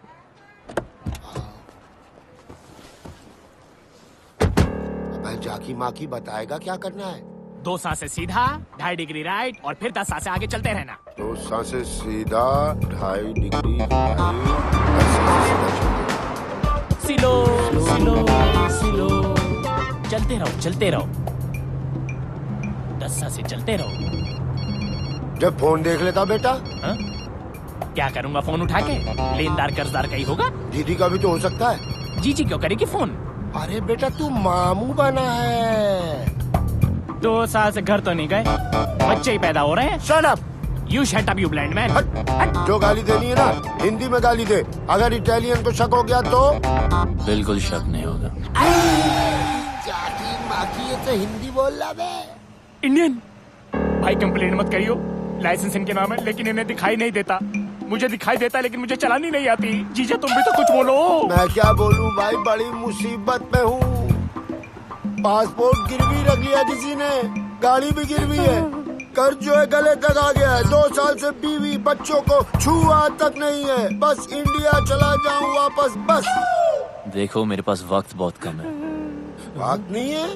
Speaker 4: जाकी माकी बताएगा क्या करना है।
Speaker 14: 2 सांसें सीधा, 2.5 डिग्री राइट और फिर 10 सांसें आगे चलते रहना।
Speaker 4: 2 सांसें सीधा, 2.5 डिग्री
Speaker 14: स्लो स्लो स्लो। चलते रहो चलते रहो। 10 सांसें चलते रहो।
Speaker 4: जब फोन देख लेता बेटा?
Speaker 14: क्या करूंगा फोन उठा के? लेनदार कर्जदार का ही होगा।
Speaker 4: दीदी का भी तो हो सकता है।
Speaker 14: जीजी क्यों करेगी फोन?
Speaker 4: अरे बेटा तू मामू बना है।
Speaker 14: 2 साल से घर तो नहीं गए, बच्चे ही पैदा हो रहे हैं।
Speaker 4: Shut up.
Speaker 14: You shut up you blind man.
Speaker 4: जो गाली देनी है ना हिंदी में गाली दे। अगर इटालियन को शक हो गया तो?
Speaker 7: बिल्कुल शक नहीं होगा।
Speaker 4: जाकी माकी ये तो हिंदी बोल रहा बे।
Speaker 14: इंडियन भाई कंप्लेंट मत करियो। लाइसेंस इनके नाम है लेकिन इन्हें दिखाई नहीं देता। मुझे दिखाई देता लेकिन मुझे चलानी नहीं आती। जीजा तुम भी तो कुछ बोलो।
Speaker 4: मैं क्या बोलूं भाई, बड़ी मुसीबत में हूँ। पासपोर्ट गिरवी रख लिया किसी ने, गाड़ी भी गिरवी है, कर्ज जो है गले तक आ गया है। 2 साल से बीवी बच्चों को छुआ तक नहीं है। बस इंडिया चला जाऊं वापस बस।
Speaker 7: देखो मेरे पास वक्त बहुत कम है।
Speaker 4: वक्त नहीं है?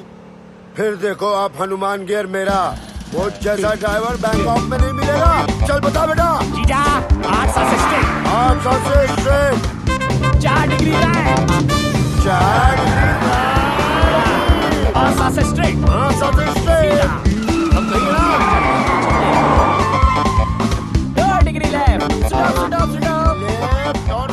Speaker 4: फिर देखो आप हनुमान गियर मेरा वो जैसा ड्राइवर बैंकॉक में नहीं मिलेगा। चल बता बेटा।
Speaker 14: जीजा 8 सांसें स्ट्रेट।
Speaker 4: 8 सांसें स्ट्रेट।
Speaker 14: 4 degree right.
Speaker 4: 4 डिग्री
Speaker 14: 8 सांसें स्ट्रेट।
Speaker 4: 8 सांसें स्ट्रेट। अब कहीं ना
Speaker 14: 2 डिग्री लेफ्ट।
Speaker 4: लेफ्ट और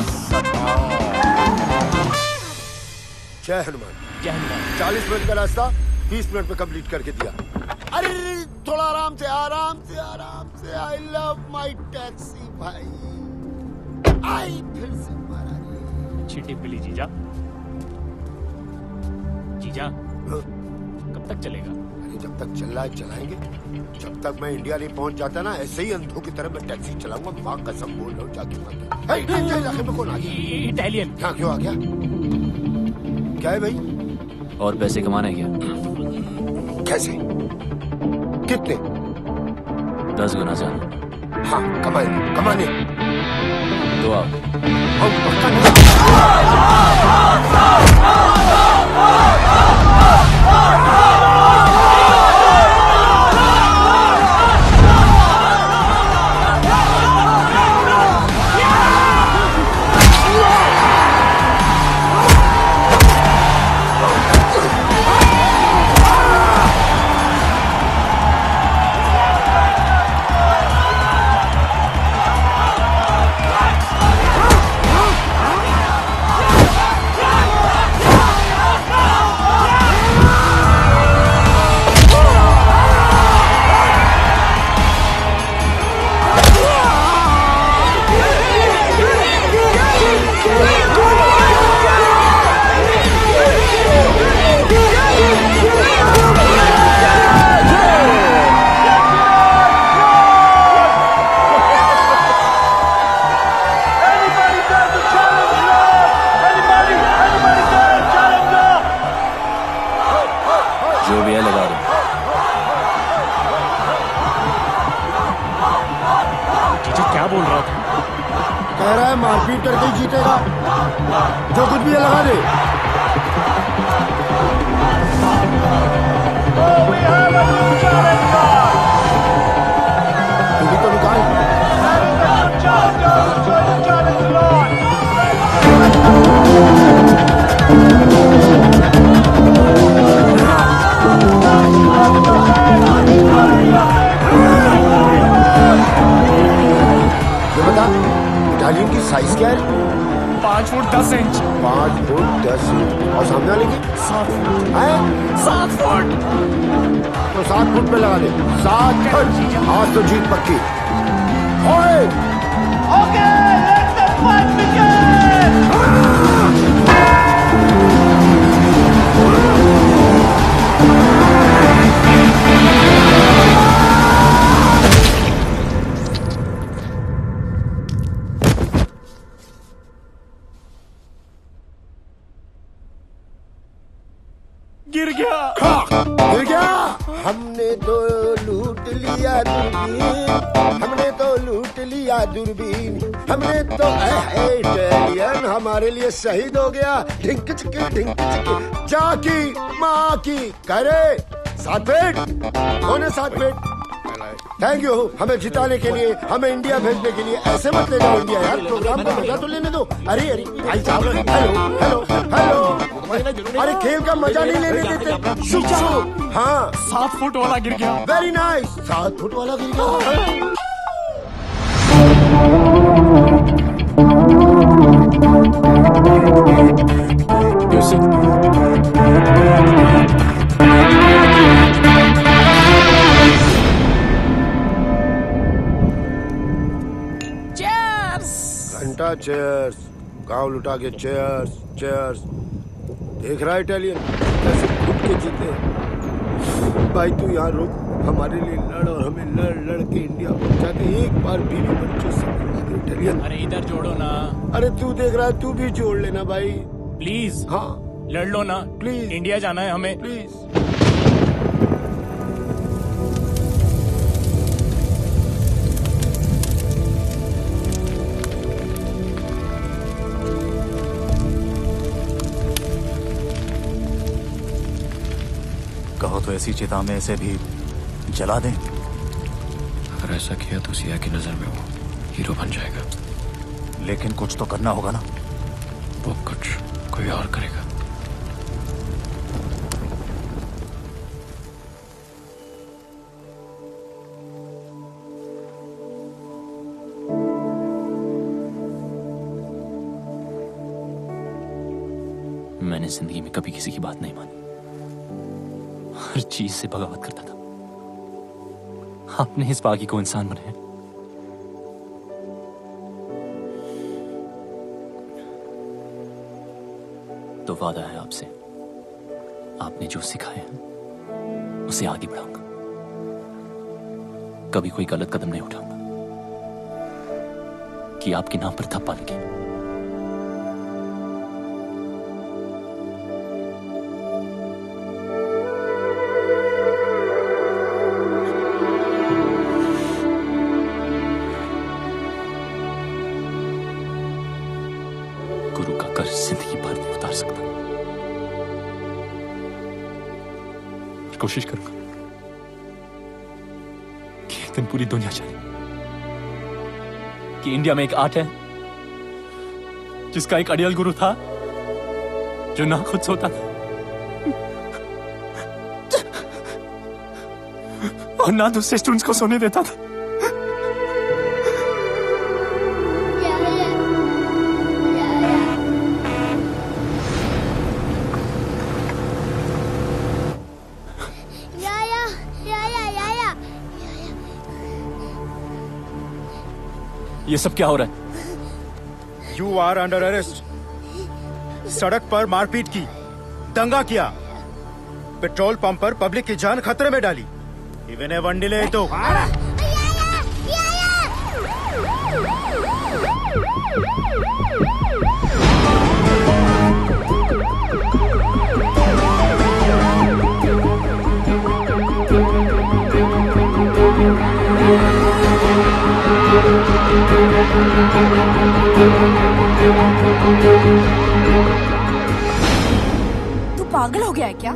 Speaker 4: जय हनुमान।
Speaker 14: जय हनुमान।
Speaker 4: 40 मिनट का रास्ता 20 मिनट में कंप्लीट करके दिया। अरे थोड़ा आराम से आराम से आराम से। आई लव माई टैक्सी भाई। आई फिर से मारा।
Speaker 14: चीटी पिली जीजा। जीजा कब तक चलेगा?
Speaker 4: अरे जब तक चल रहा है चलाएंगे। जब तक मैं इंडिया नहीं पहुंच जाता ना ऐसे ही अंधों की तरह मैं टैक्सी चलाऊंगा। माँ कसम बोल रहा हूँ जाके इलाके में कौन आ गया?
Speaker 14: इटालियन।
Speaker 4: हाँ क्यों आ गया? क्या है भाई?
Speaker 7: और पैसे कमाने क्या?
Speaker 4: कैसे? कितने?
Speaker 7: 10 गुना ज्यादा।
Speaker 4: हाँ कमाने।
Speaker 7: तो आप
Speaker 4: मारपीट करके ही जीतेगा। जो कुछ भी है लगा दे। तू भी तो निकाल।
Speaker 14: 10 इंच।
Speaker 4: 5 foot 10 inch. और सामने वाले की
Speaker 14: 7 फुट।
Speaker 4: है
Speaker 14: 7 फुट।
Speaker 4: तो 7 फुट पे लगा दे। 7 फुट। आज तो जीत पक्की। ओए
Speaker 12: okay, let the fight begin.
Speaker 14: गिर गया।
Speaker 4: गिर गया। हमने तो लूट लिया दूरबीन, हमने तो लूट लिया दूरबीन, हमने तो इटालियन हमारे लिए शहीद हो गया। ढिंक चिकी जाकी माँ की करे 7 फीट। कौन है 7 फीट? थैंक यू हमें जिताने के लिए, हमें इंडिया भेजने के लिए। ऐसे मत ले जाओ इंडिया यार, प्रोग्राम को मजा तो लेने दो। अरे अरे भाई साहब, हेलो हेलो हेलो। अरे खेल का मजा नहीं लेने देते। शुभ शुभ। हाँ
Speaker 14: 7 फुट वाला गिर गया।
Speaker 4: Very nice. 7 फुट वाला गिर गया। घंटा चेयर्स, गांव लुटा के चेयर्स चेयर्स। देख रहा है इटालियन कैसे खुद के जीते। भाई तू यहाँ रुक, हमारे लिए लड़ और हमें लड़ लड़ के इंडिया पहुंचा के एक बार बीवी बच्चों से मिला दे इटालियन।
Speaker 14: अरे इधर जोड़ो ना।
Speaker 4: अरे तू देख रहा है, तू भी जोड़ लेना भाई
Speaker 14: प्लीज।
Speaker 4: हाँ
Speaker 14: लड़ लो ना
Speaker 4: प्लीज।
Speaker 14: इंडिया जाना है हमें
Speaker 4: प्लीज।
Speaker 13: कहो तो ऐसी चिता में ऐसे भी जला दें।
Speaker 9: अगर ऐसा किया तो सिया की नजर में वो हीरो बन जाएगा।
Speaker 13: लेकिन कुछ तो करना होगा ना।
Speaker 9: वो कुछ कोई और करेगा।
Speaker 7: मैंने जिंदगी में कभी किसी की बात नहीं मानी, हर चीज से बगावत करता था। आपने इस बागी को इंसान बनाया। तो वादा है आपसे, आपने जो सिखाया है उसे आगे बढ़ाऊंगा। कभी कोई गलत कदम नहीं उठाऊंगा कि आपके नाम पर धब्बा लगे। गुरु का कर्ज जिंदगी भर नहीं उतार सकता, कोशिश करूंगा कि एक दिन पूरी दुनिया जाने कि इंडिया में एक आर्ट है जिसका एक अड़ियल गुरु था जो ना खुद सोता था और ना दूसरे स्टूडेंट्स को सोने देता था। ये सब क्या हो रहा है?
Speaker 16: You are under arrest. सड़क पर मारपीट की, दंगा किया, पेट्रोल पंप पर पब्लिक की जान खतरे में डाली। इवन ए वन डिले तो
Speaker 6: तू पागल हो गया है क्या?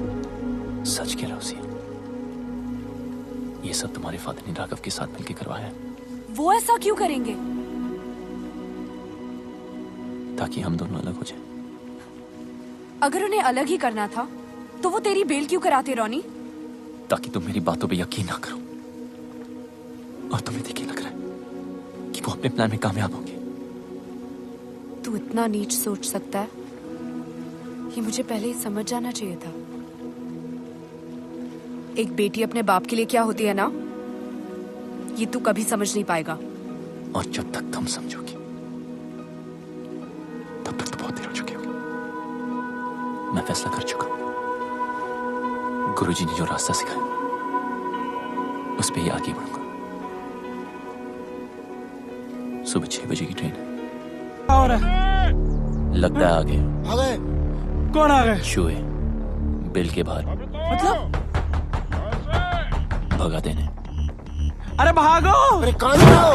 Speaker 7: सच कह रहा हूं सिया, ये सब तुम्हारे फादर ने राघव के साथ मिलकर करवाया है।
Speaker 6: वो ऐसा क्यों करेंगे?
Speaker 7: ताकि हम दोनों अलग हो जाएं।
Speaker 6: अगर उन्हें अलग ही करना था तो वो तेरी बेल क्यों कराते रोनी?
Speaker 7: ताकि तुम मेरी बातों पे यकीन ना करो और तुम्हें देखिए लग रहा है कि वो अपने प्लान में कामयाब होंगे।
Speaker 6: तू तू इतना नीच सोच सकता है, ये मुझे पहले ही समझ जाना चाहिए था। एक बेटी अपने बाप के लिए क्या होती है ना, ये तू कभी समझ नहीं पाएगा।
Speaker 9: और जब तक तुम समझोगी तब तक तो बहुत देर हो चुकी होगी। मैं फैसला कर चुका हूं। गुरुजी ने जो रास्ता सिखाया उस पे ही आगे बढ़ूंगा। सुबह 6 बजे की ट्रेन है।
Speaker 14: और
Speaker 9: लगता है आगे
Speaker 14: आ गए। कौन आ गए?
Speaker 9: चूहे बिल के बाहर
Speaker 14: मतलब?
Speaker 9: भगा देने।
Speaker 14: अरे भागो!
Speaker 4: अरे कौन हो?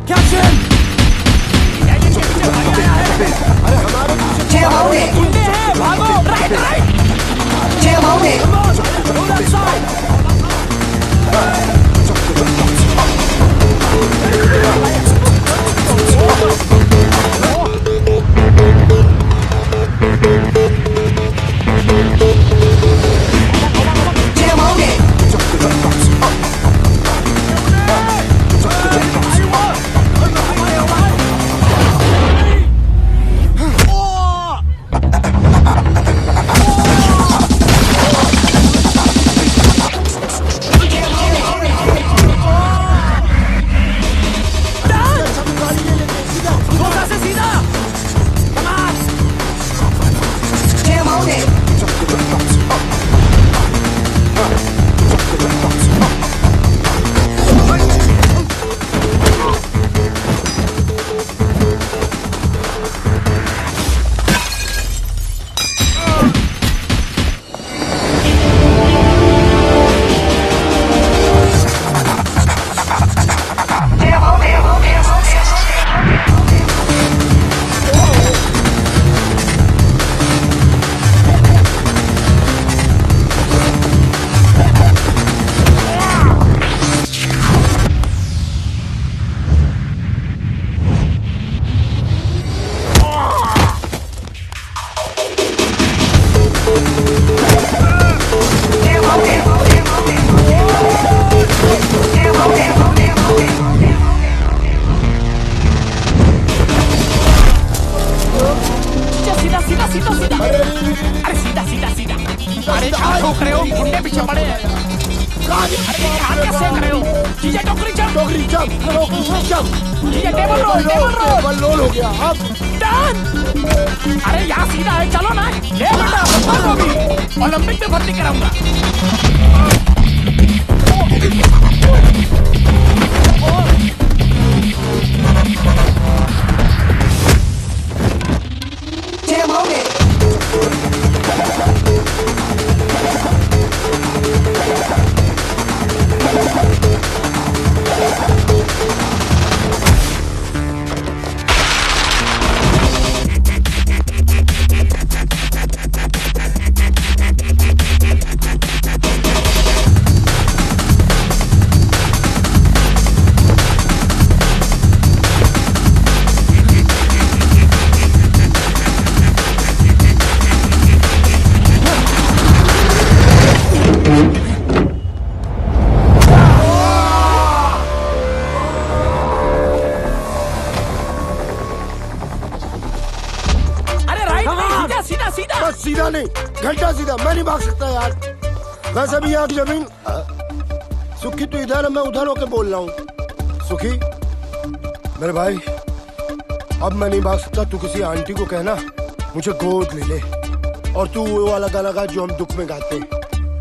Speaker 14: क्या चल?
Speaker 4: अरे हमारे पीछे
Speaker 14: भागो! Right right!
Speaker 4: सीधा नहीं, घंटा सीधा। मैं नहीं भाग सकता यार। वैसे भी यहाँ की जमीन। सुखी तू इधर है, मैं उधर होके बोल रहा हूँ। सुखी मेरे भाई, अब मैं नहीं भाग सकता। तू किसी आंटी को कहना मुझे गोद ले ले, और तू वो वाला गाना गा जो हम दुख में गाते हैं।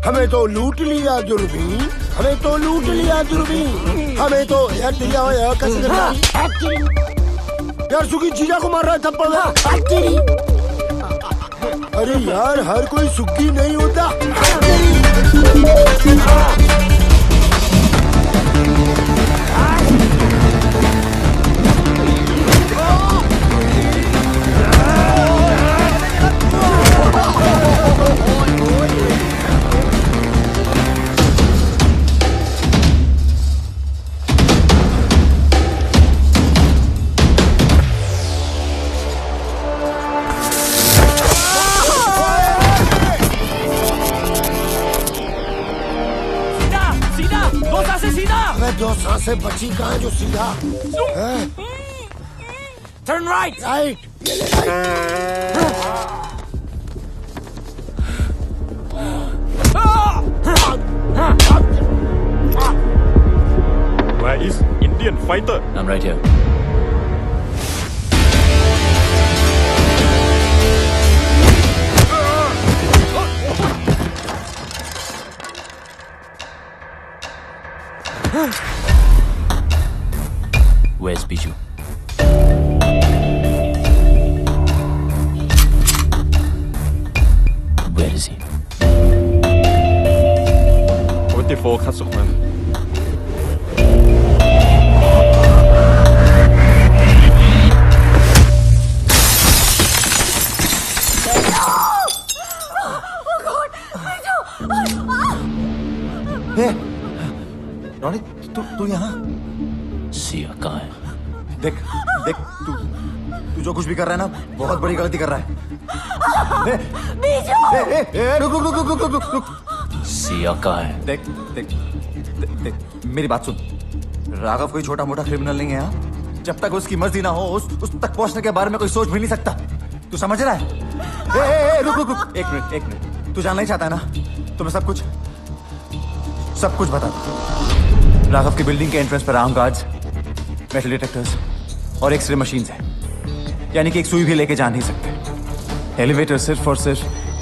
Speaker 4: हमें तो लूट लिया दूरबीन, हमें तो लूट लिया दूरबीन, हमें तो यार सुखी जीजा को मार रहा है थप्पड़। अरे यार हर कोई सुखी नहीं होता।
Speaker 14: सीधा, दो सांसें सीधा।
Speaker 4: मैं दो सांसें बची कहाँ जो सीधा?
Speaker 7: Turn right.
Speaker 10: Right.
Speaker 14: Where is Indian fighter?
Speaker 7: I'm right here. Where's Biju? Where is he?
Speaker 14: 44 คัดสุขมัน
Speaker 13: Ronnie तू यहाँ
Speaker 7: सिया कहाँ है?
Speaker 13: देख देख तू जो कुछ भी कर रहा है ना बहुत बड़ी गलती कर रहा है। रुक
Speaker 7: सिया कहाँ है?
Speaker 13: देख देख देख मेरी बात सुन। राघव कोई छोटा मोटा क्रिमिनल नहीं है। यहाँ जब तक उसकी मर्जी ना हो उस तक पहुंचने के बारे में कोई सोच भी नहीं सकता। तू समझ रहा है? रुक एक मिनट तू जानना ही चाहता है ना तो मैं सब कुछ बता दूं। राघव की बिल्डिंग के एंट्रेंस पर आर्म गार्ड्स, मेटल डिटेक्टर्स और एक्सरे मशीन्स हैं। यानी कि एक सुई भी लेके जा नहीं सकते। एलिवेटर सिर्फ और सिर्फ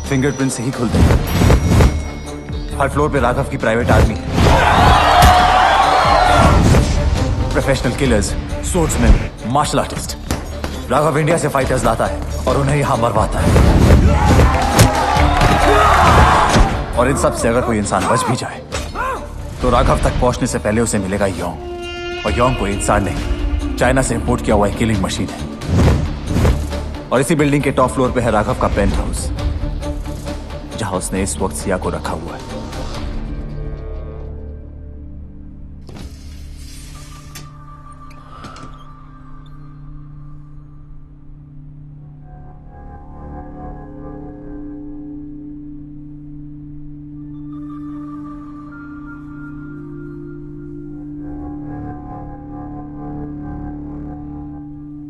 Speaker 13: फिंगरप्रिंट से ही खुलते हैं। हर फ्लोर पे राघव की प्राइवेट आर्मी है। Professional killers, swordsman, martial artist. Raghav India से फाइटर्स लाता है और उन्हें यहां मरवाता है। और इन सब से अगर कोई इंसान बच भी जाए तो राघव तक पहुंचने से पहले उसे मिलेगा योंग। और योंग कोई इंसान नहीं, चाइना से इंपोर्ट किया हुआ एक किलिंग मशीन है। और इसी बिल्डिंग के टॉप फ्लोर पे है राघव का पेंट हाउस, जहां उसने इस वक्त सिया को रखा हुआ है।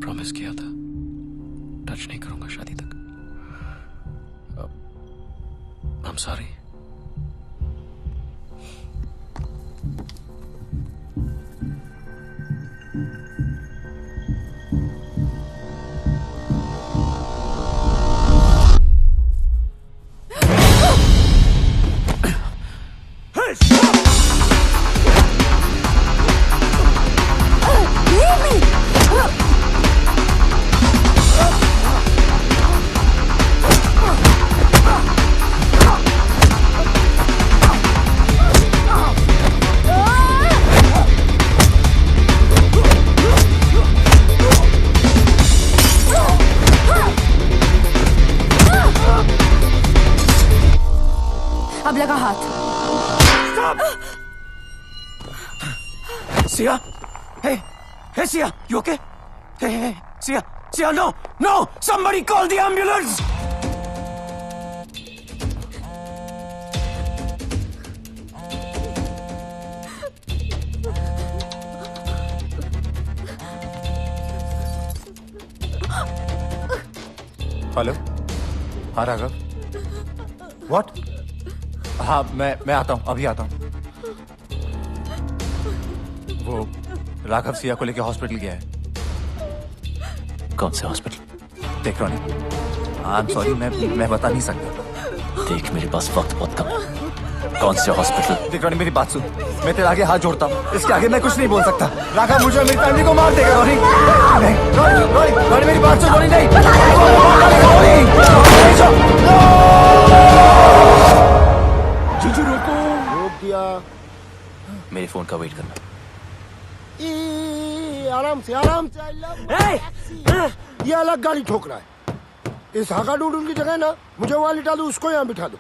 Speaker 9: प्रॉमिस किया था टच नहीं करूंगा शादी तक। I'm sorry.
Speaker 6: अब लगा हाथ।
Speaker 7: Sia? Hey, Sia, you okay? Hey, Sia, no! Somebody call the ambulance!
Speaker 13: Hello, हाँ राघव। व्हाट? हाँ मैं आता हूँ, अभी आता हूँ। वो राघव सिया को लेके हॉस्पिटल गया है।
Speaker 7: कौन से हॉस्पिटल?
Speaker 13: देख रॉनी, आई एम सॉरी, मैं बता नहीं सकता।
Speaker 7: देख मेरे पास वक्त बहुत कम है। कौन से हॉस्पिटल?
Speaker 13: देख रॉनी मेरी बात सुन, मैं तेरे आगे हाथ जोड़ता हूँ, इसके आगे मैं कुछ नहीं बोल सकता। राघव मुझे मेरी फैमिली को मार देगा। रॉनी रॉनी मेरी बात सुन। रॉनी नहीं,
Speaker 10: जीजू रोको। रोक दिया।
Speaker 7: मेरे फोन का वेट करना।
Speaker 10: आराम से ये अलग गाड़ी ठोक रहा है। इस हाका डूडूल की जगह ना मुझे वहां लिटा दो, उसको यहाँ बिठा दो।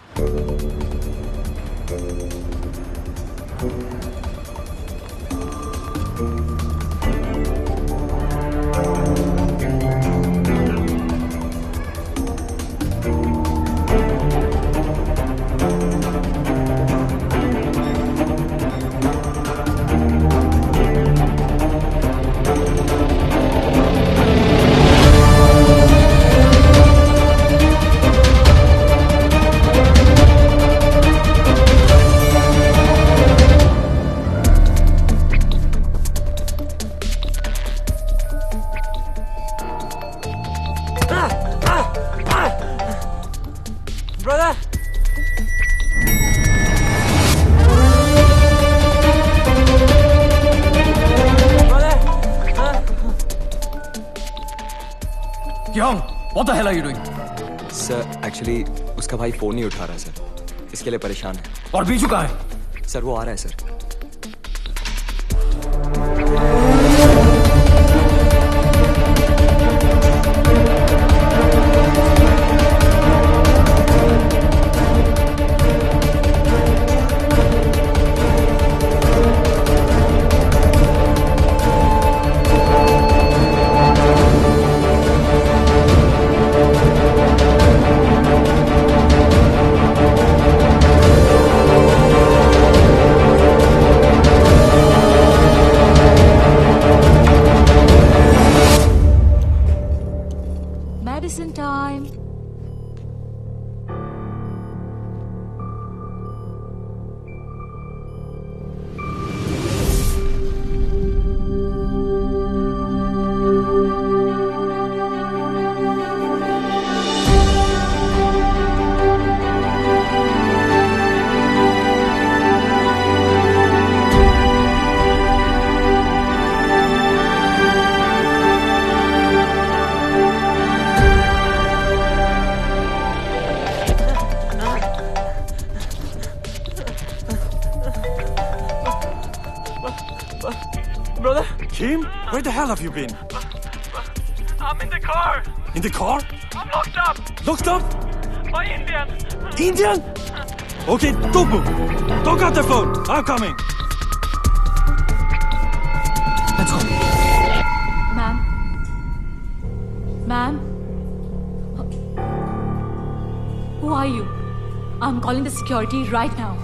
Speaker 9: Kyung, what the hell are you doing?
Speaker 17: Sir actually उसका भाई फोन नहीं उठा रहा है सर, इसके लिए परेशान है।
Speaker 9: और बीजू कहाँ है?
Speaker 17: सर वो आ रहा है sir.
Speaker 15: Medicine time.
Speaker 18: Brother? Kim? Where the hell have you been?
Speaker 14: I'm in the car.
Speaker 18: In the car?
Speaker 14: I'm locked up.
Speaker 18: Locked up?
Speaker 14: By Indian.
Speaker 18: Indian? Okay, don't move. Don't cut the phone. I'm coming.
Speaker 9: Let's go.
Speaker 15: Ma'am. Ma'am. Who are you? I'm calling the security right now.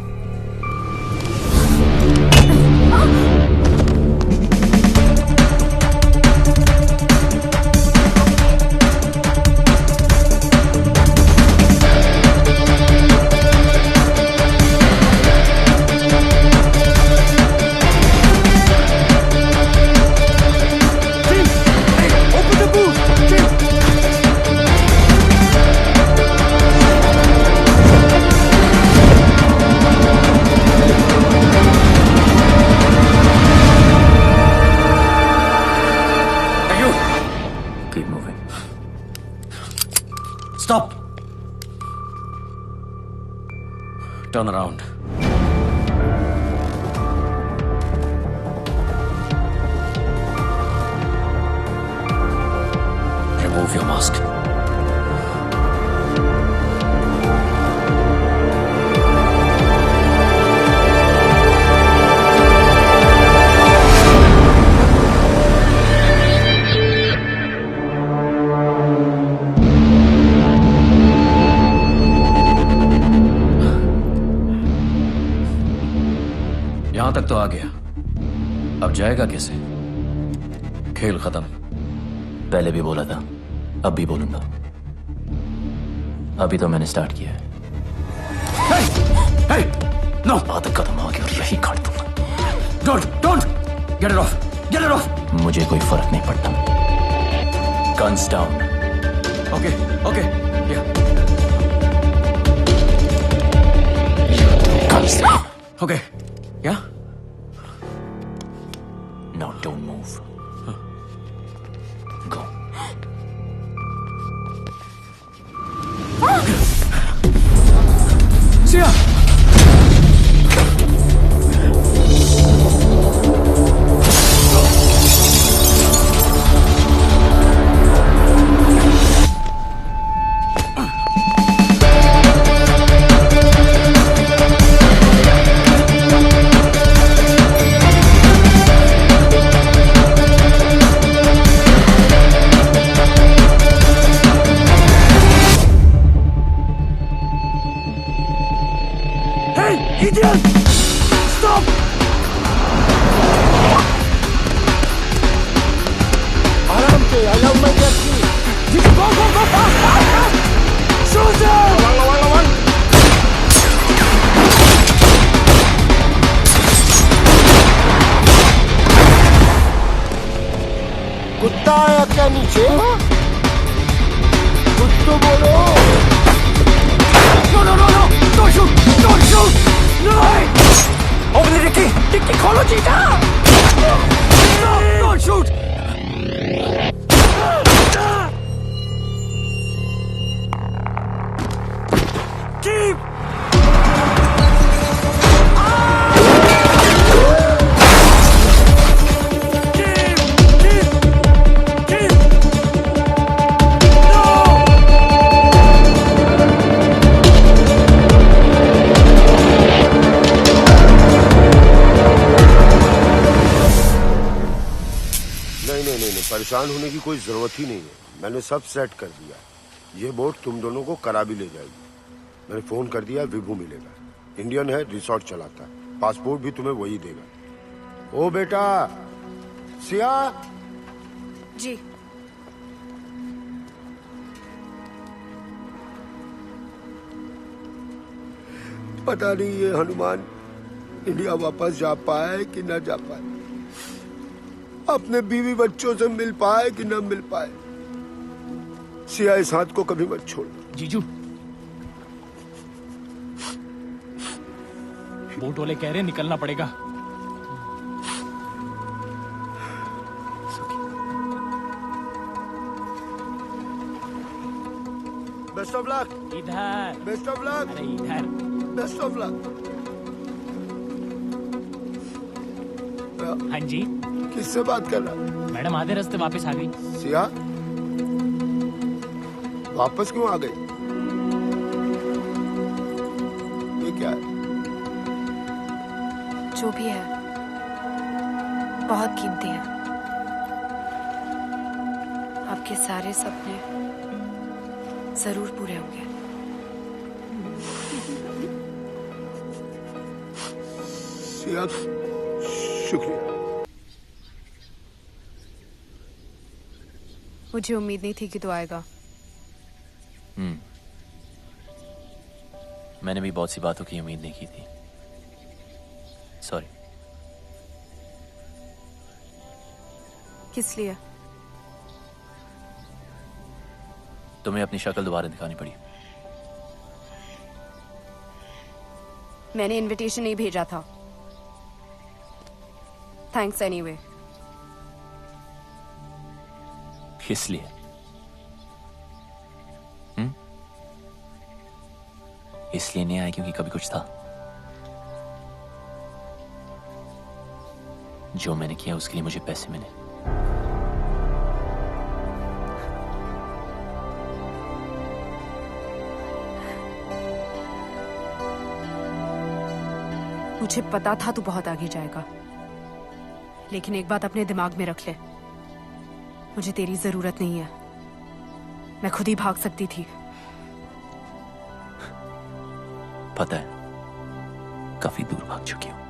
Speaker 9: Stop! Turn around. Remove your mask. यहां तक तो आ गया, अब जाएगा कैसे? खेल खत्म।
Speaker 7: पहले भी बोला था, अब भी बोलूंगा। अभी तो मैंने स्टार्ट किया है।
Speaker 9: Hey! No!
Speaker 7: आदत खत्म हो गई और यही काट दूंगा।
Speaker 9: Don't! Get it off! Get it off!
Speaker 7: मुझे कोई फर्क नहीं पड़ता। Guns down.
Speaker 9: Okay. Yeah.
Speaker 7: Guns down.
Speaker 9: Okay. Yeah?
Speaker 7: Now don't move. Go.
Speaker 9: Sia!
Speaker 4: परेशान होने की कोई जरूरत ही नहीं है, मैंने सब सेट कर दिया। ये बोट तुम दोनों को करा भी ले जाएगी। मैंने फोन कर दिया, विभू मिलेगा, इंडियन है, रिसोर्ट चलाता है, पासपोर्ट भी तुम्हें वही देगा। ओ बेटा सिया
Speaker 6: जी।
Speaker 4: पता नहीं ये हनुमान इंडिया वापस जा पाए कि ना जा पाए, अपने बीवी बच्चों से मिल पाए कि ना मिल पाए। सिया इस हाथ को कभी मत छोड़।
Speaker 14: जीजू, बोट वाले कह रहे निकलना पड़ेगा।
Speaker 4: Best of luck.
Speaker 14: इधर।
Speaker 4: Best of luck.
Speaker 14: अरे इधर।
Speaker 4: Best of luck.
Speaker 14: हाँ जी।
Speaker 4: किससे बात कर रहा?
Speaker 14: मैडम आधे रास्ते वापस आ गई।
Speaker 4: सिया वापस क्यों आ गई? ये क्या है?
Speaker 6: जो भी है बहुत कीमती है। आपके सारे सपने जरूर पूरे होंगे।
Speaker 4: सिया शुक्रिया।
Speaker 6: मुझे उम्मीद नहीं थी कि तू आएगा।
Speaker 7: मैंने भी बहुत सी बातों की उम्मीद नहीं की थी। सॉरी।
Speaker 6: किस लिए?
Speaker 7: तुम्हें अपनी शक्ल दोबारा दिखानी पड़ी।
Speaker 6: मैंने इनविटेशन नहीं भेजा था। Thanks anyway.
Speaker 7: इसलिए इसलिए नहीं आया क्योंकि कभी कुछ था जो मैंने किया, उसके लिए मुझे पैसे मिले।
Speaker 6: मुझे पता था तू बहुत आगे जाएगा, लेकिन एक बात अपने दिमाग में रख ले, मुझे तेरी जरूरत नहीं है। मैं खुद ही भाग सकती थी।
Speaker 7: पता है, काफी दूर भाग चुकी हूं।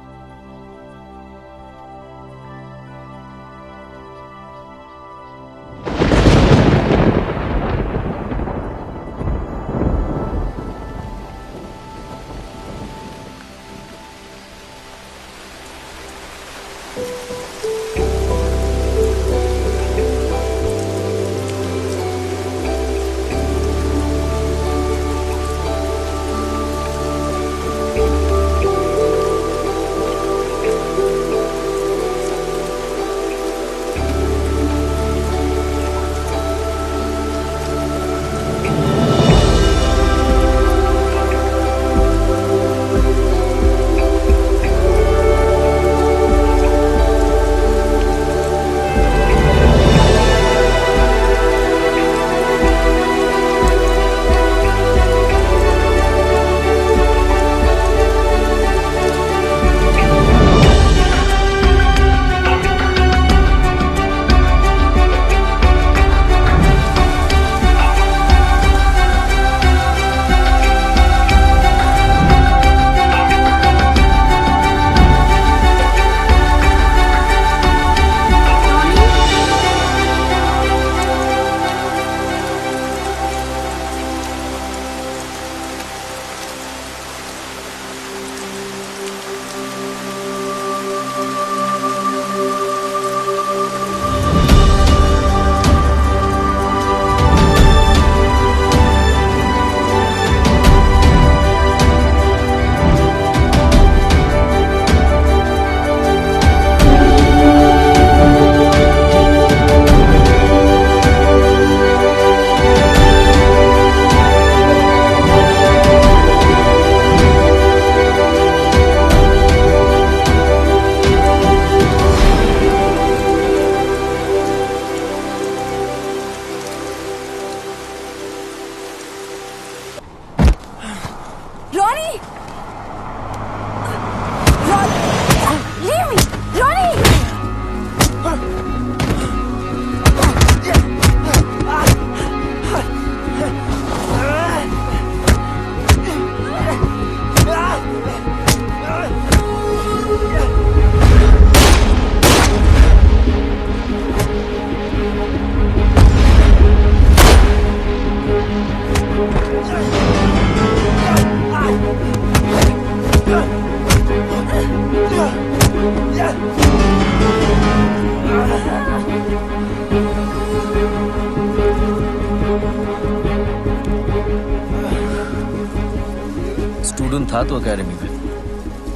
Speaker 9: स्टूडेंट था तो एकेडमी में,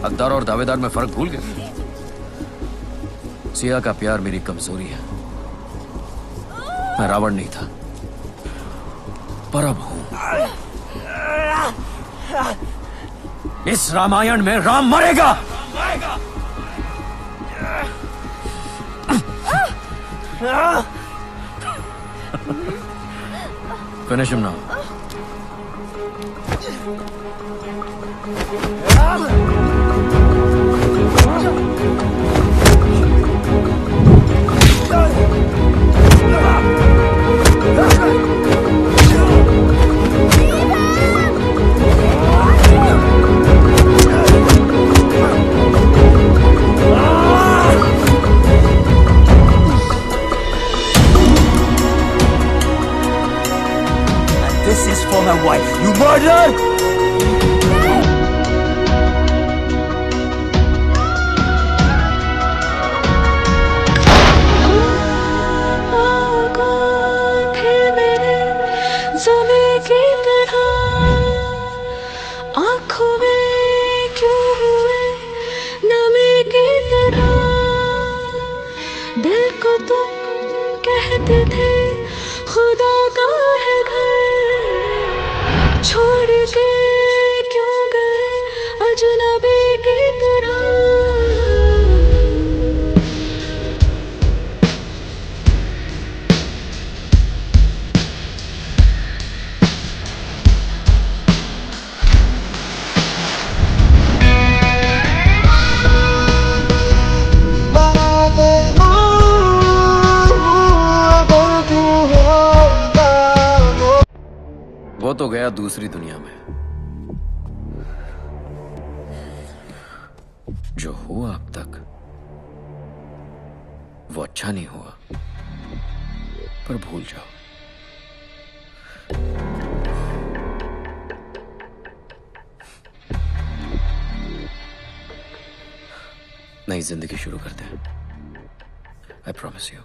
Speaker 9: हकदार और दावेदार में फर्क भूल गया। सिया का प्यार मेरी कमजोरी है। मैं रावण नहीं था, पर अब हूं। इस रामायण में राम मरेगा। Finish him now.
Speaker 13: This is for my wife. You murdered!
Speaker 19: आंखों में क्यों हुए नमी की तरह, दिल को तुम कहते थे खुदा का है घर, छोड़ के क्यों गए अजनबी की तरह।
Speaker 9: वो तो गया दूसरी दुनिया में। जो हुआ अब तक वो अच्छा नहीं हुआ, पर भूल जाओ। नई जिंदगी शुरू करते हैं। आई प्रॉमिस यू,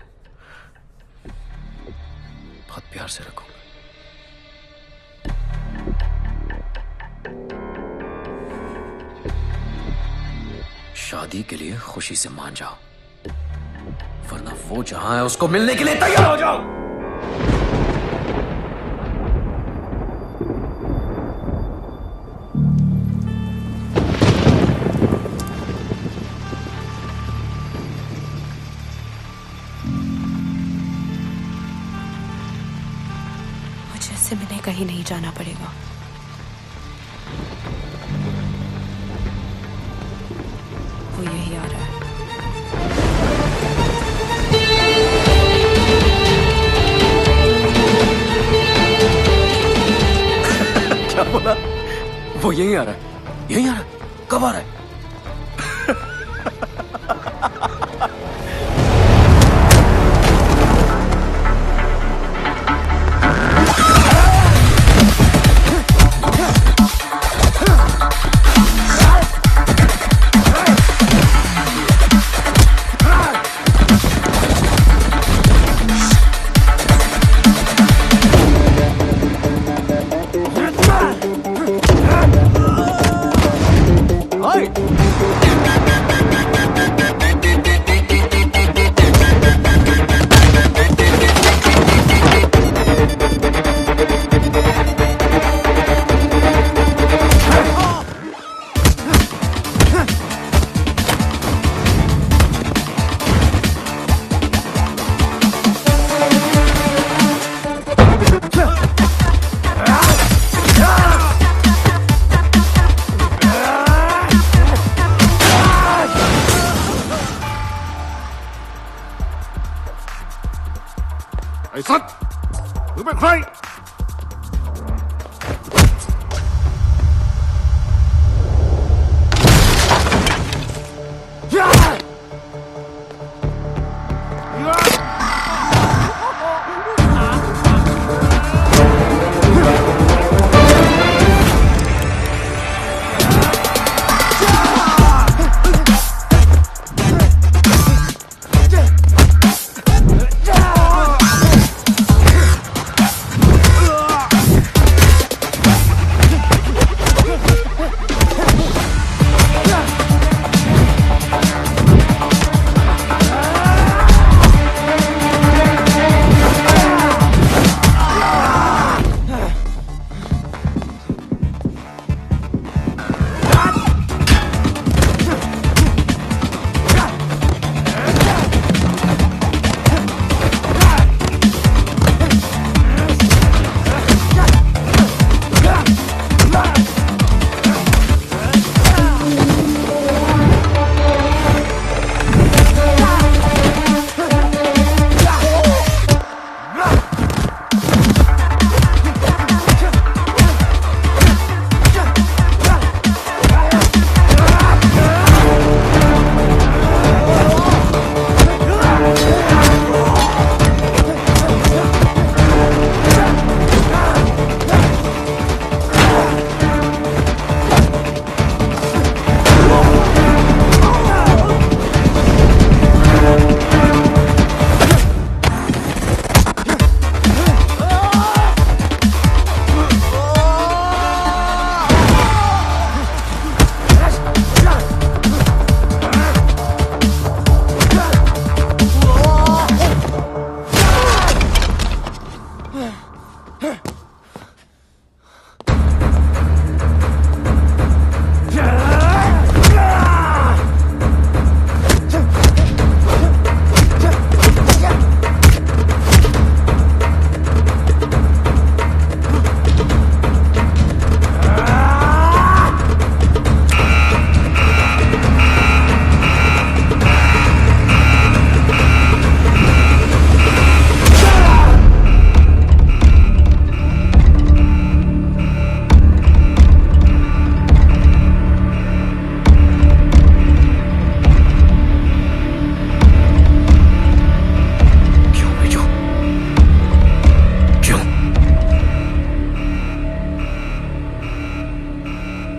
Speaker 9: बहुत प्यार से रखूंगा। शादी के लिए खुशी से मान जाओ, वरना वो जहां है उसको मिलने के लिए तैयार हो जाओ।
Speaker 6: मुझे इससे मिलने कहीं नहीं जाना पड़ेगा। वो यही आ रहा है।
Speaker 9: क्या बोला? वो यही आ रहा है? यही आ रहा है? कब आ रहा है?
Speaker 20: Hey, son! You've been crying!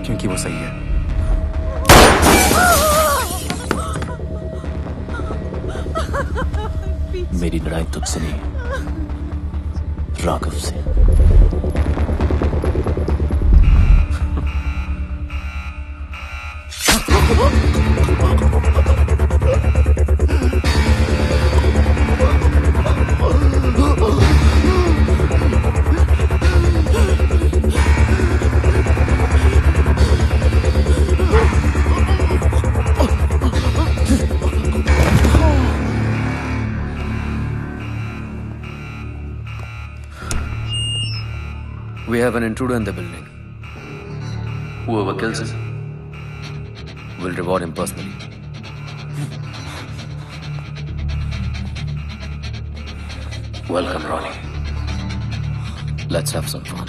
Speaker 17: क्योंकि वो सही है।
Speaker 7: मेरी लड़ाई तुझसे नहीं, राघव से।
Speaker 9: We have an intruder in the building. Whoever kills him will reward him personally. Welcome, Ronnie. Let's have some fun.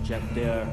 Speaker 21: Check there.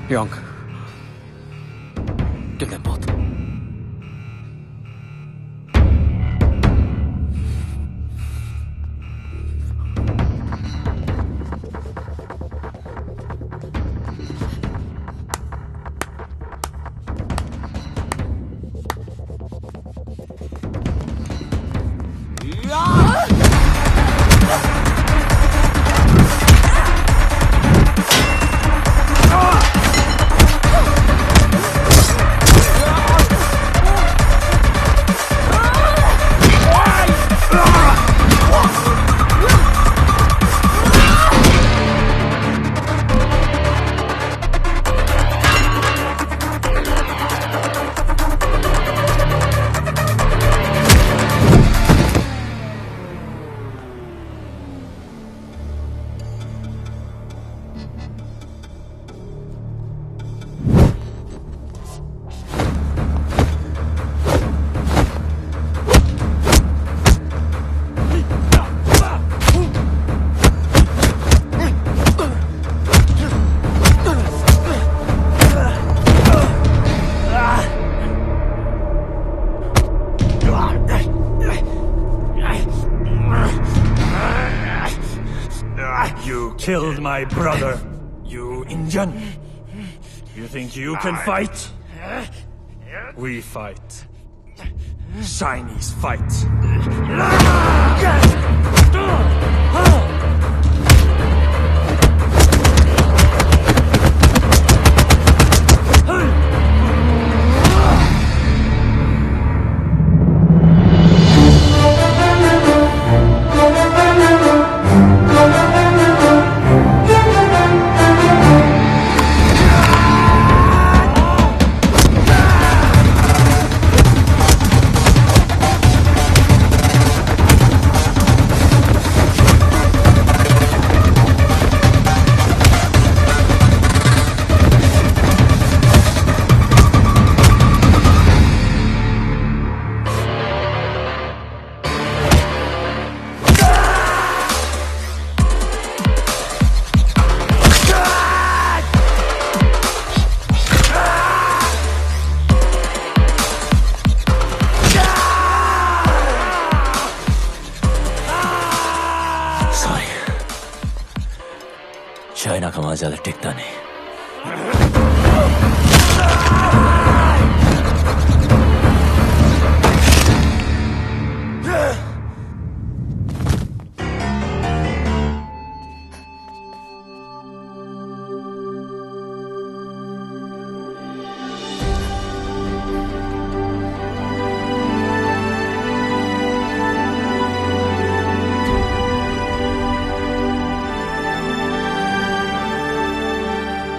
Speaker 9: Young. Kill them both.
Speaker 18: You killed my brother, you Indian. You think you can fight? We fight. Chinese fight.
Speaker 7: China का माल ज्यादा टिकता नहीं।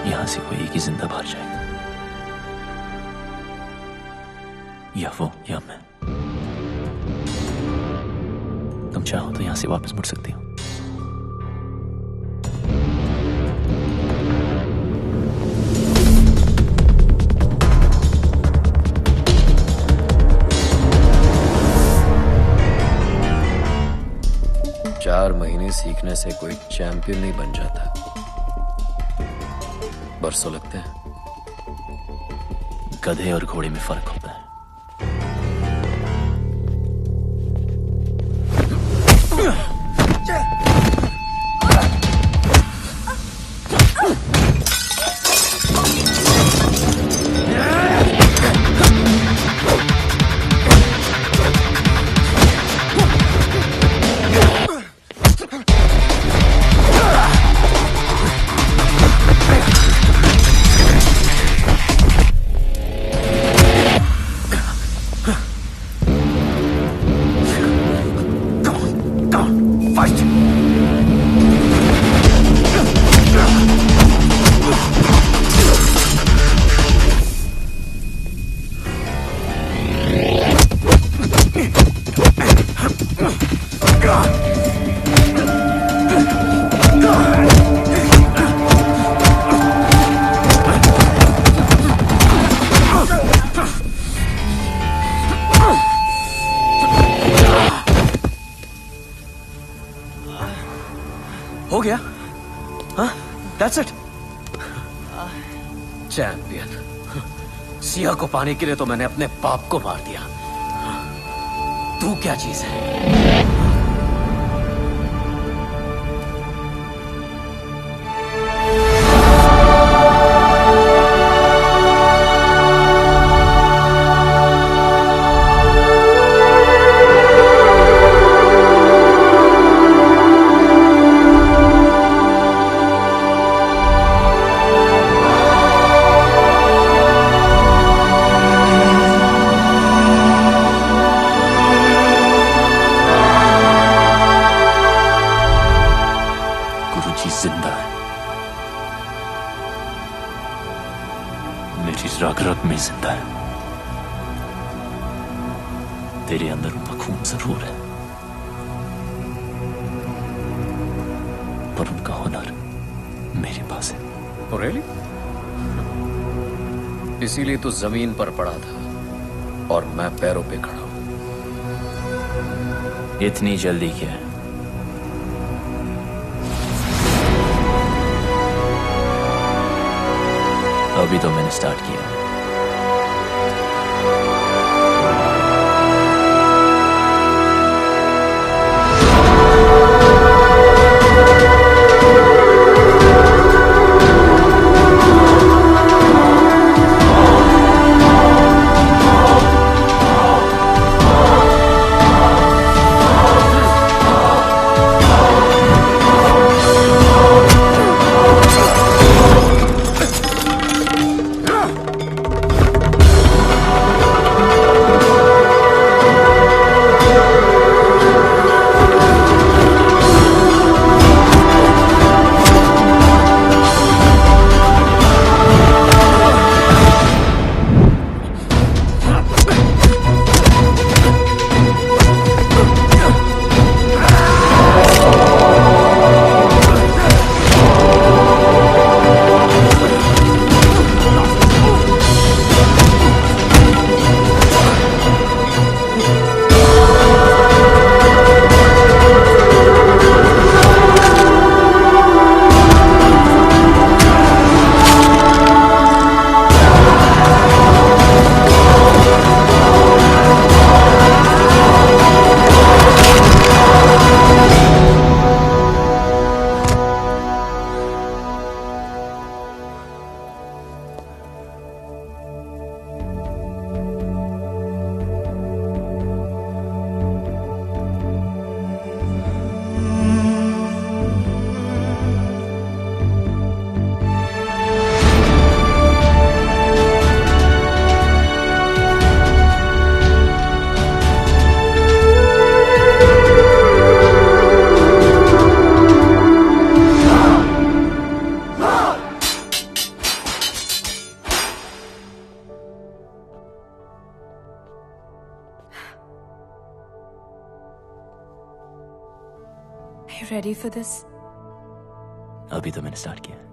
Speaker 7: यहां से कोई एक ही जिंदा बाहर जाएगा, या वो या मैं। तुम चाहो तो यहां से वापस मुड़ सकती हो।
Speaker 9: चार महीने सीखने से कोई चैंपियन नहीं बन जाता, बरसों लगते हैं।
Speaker 7: गधे और घोड़े में फर्क होता है।
Speaker 9: हो गया? हाँ? That's it.
Speaker 7: चैंपियन। सिया को पाने के लिए तो मैंने अपने बाप को मार दिया। तू क्या चीज है? जिंदा है, मेरी रग रग में जिंदा है। तेरे अंदर उनका खून जरूर है, पर उनका हुनर मेरे पास है।
Speaker 9: Oh, really? इसीलिए तो जमीन पर पड़ा था और मैं पैरों पे खड़ा हूं।
Speaker 7: इतनी जल्दी क्या है? अभी तो मैंने स्टार्ट किया।
Speaker 6: Are you ready for this?
Speaker 7: अभी तो मैंने स्टार्ट किया।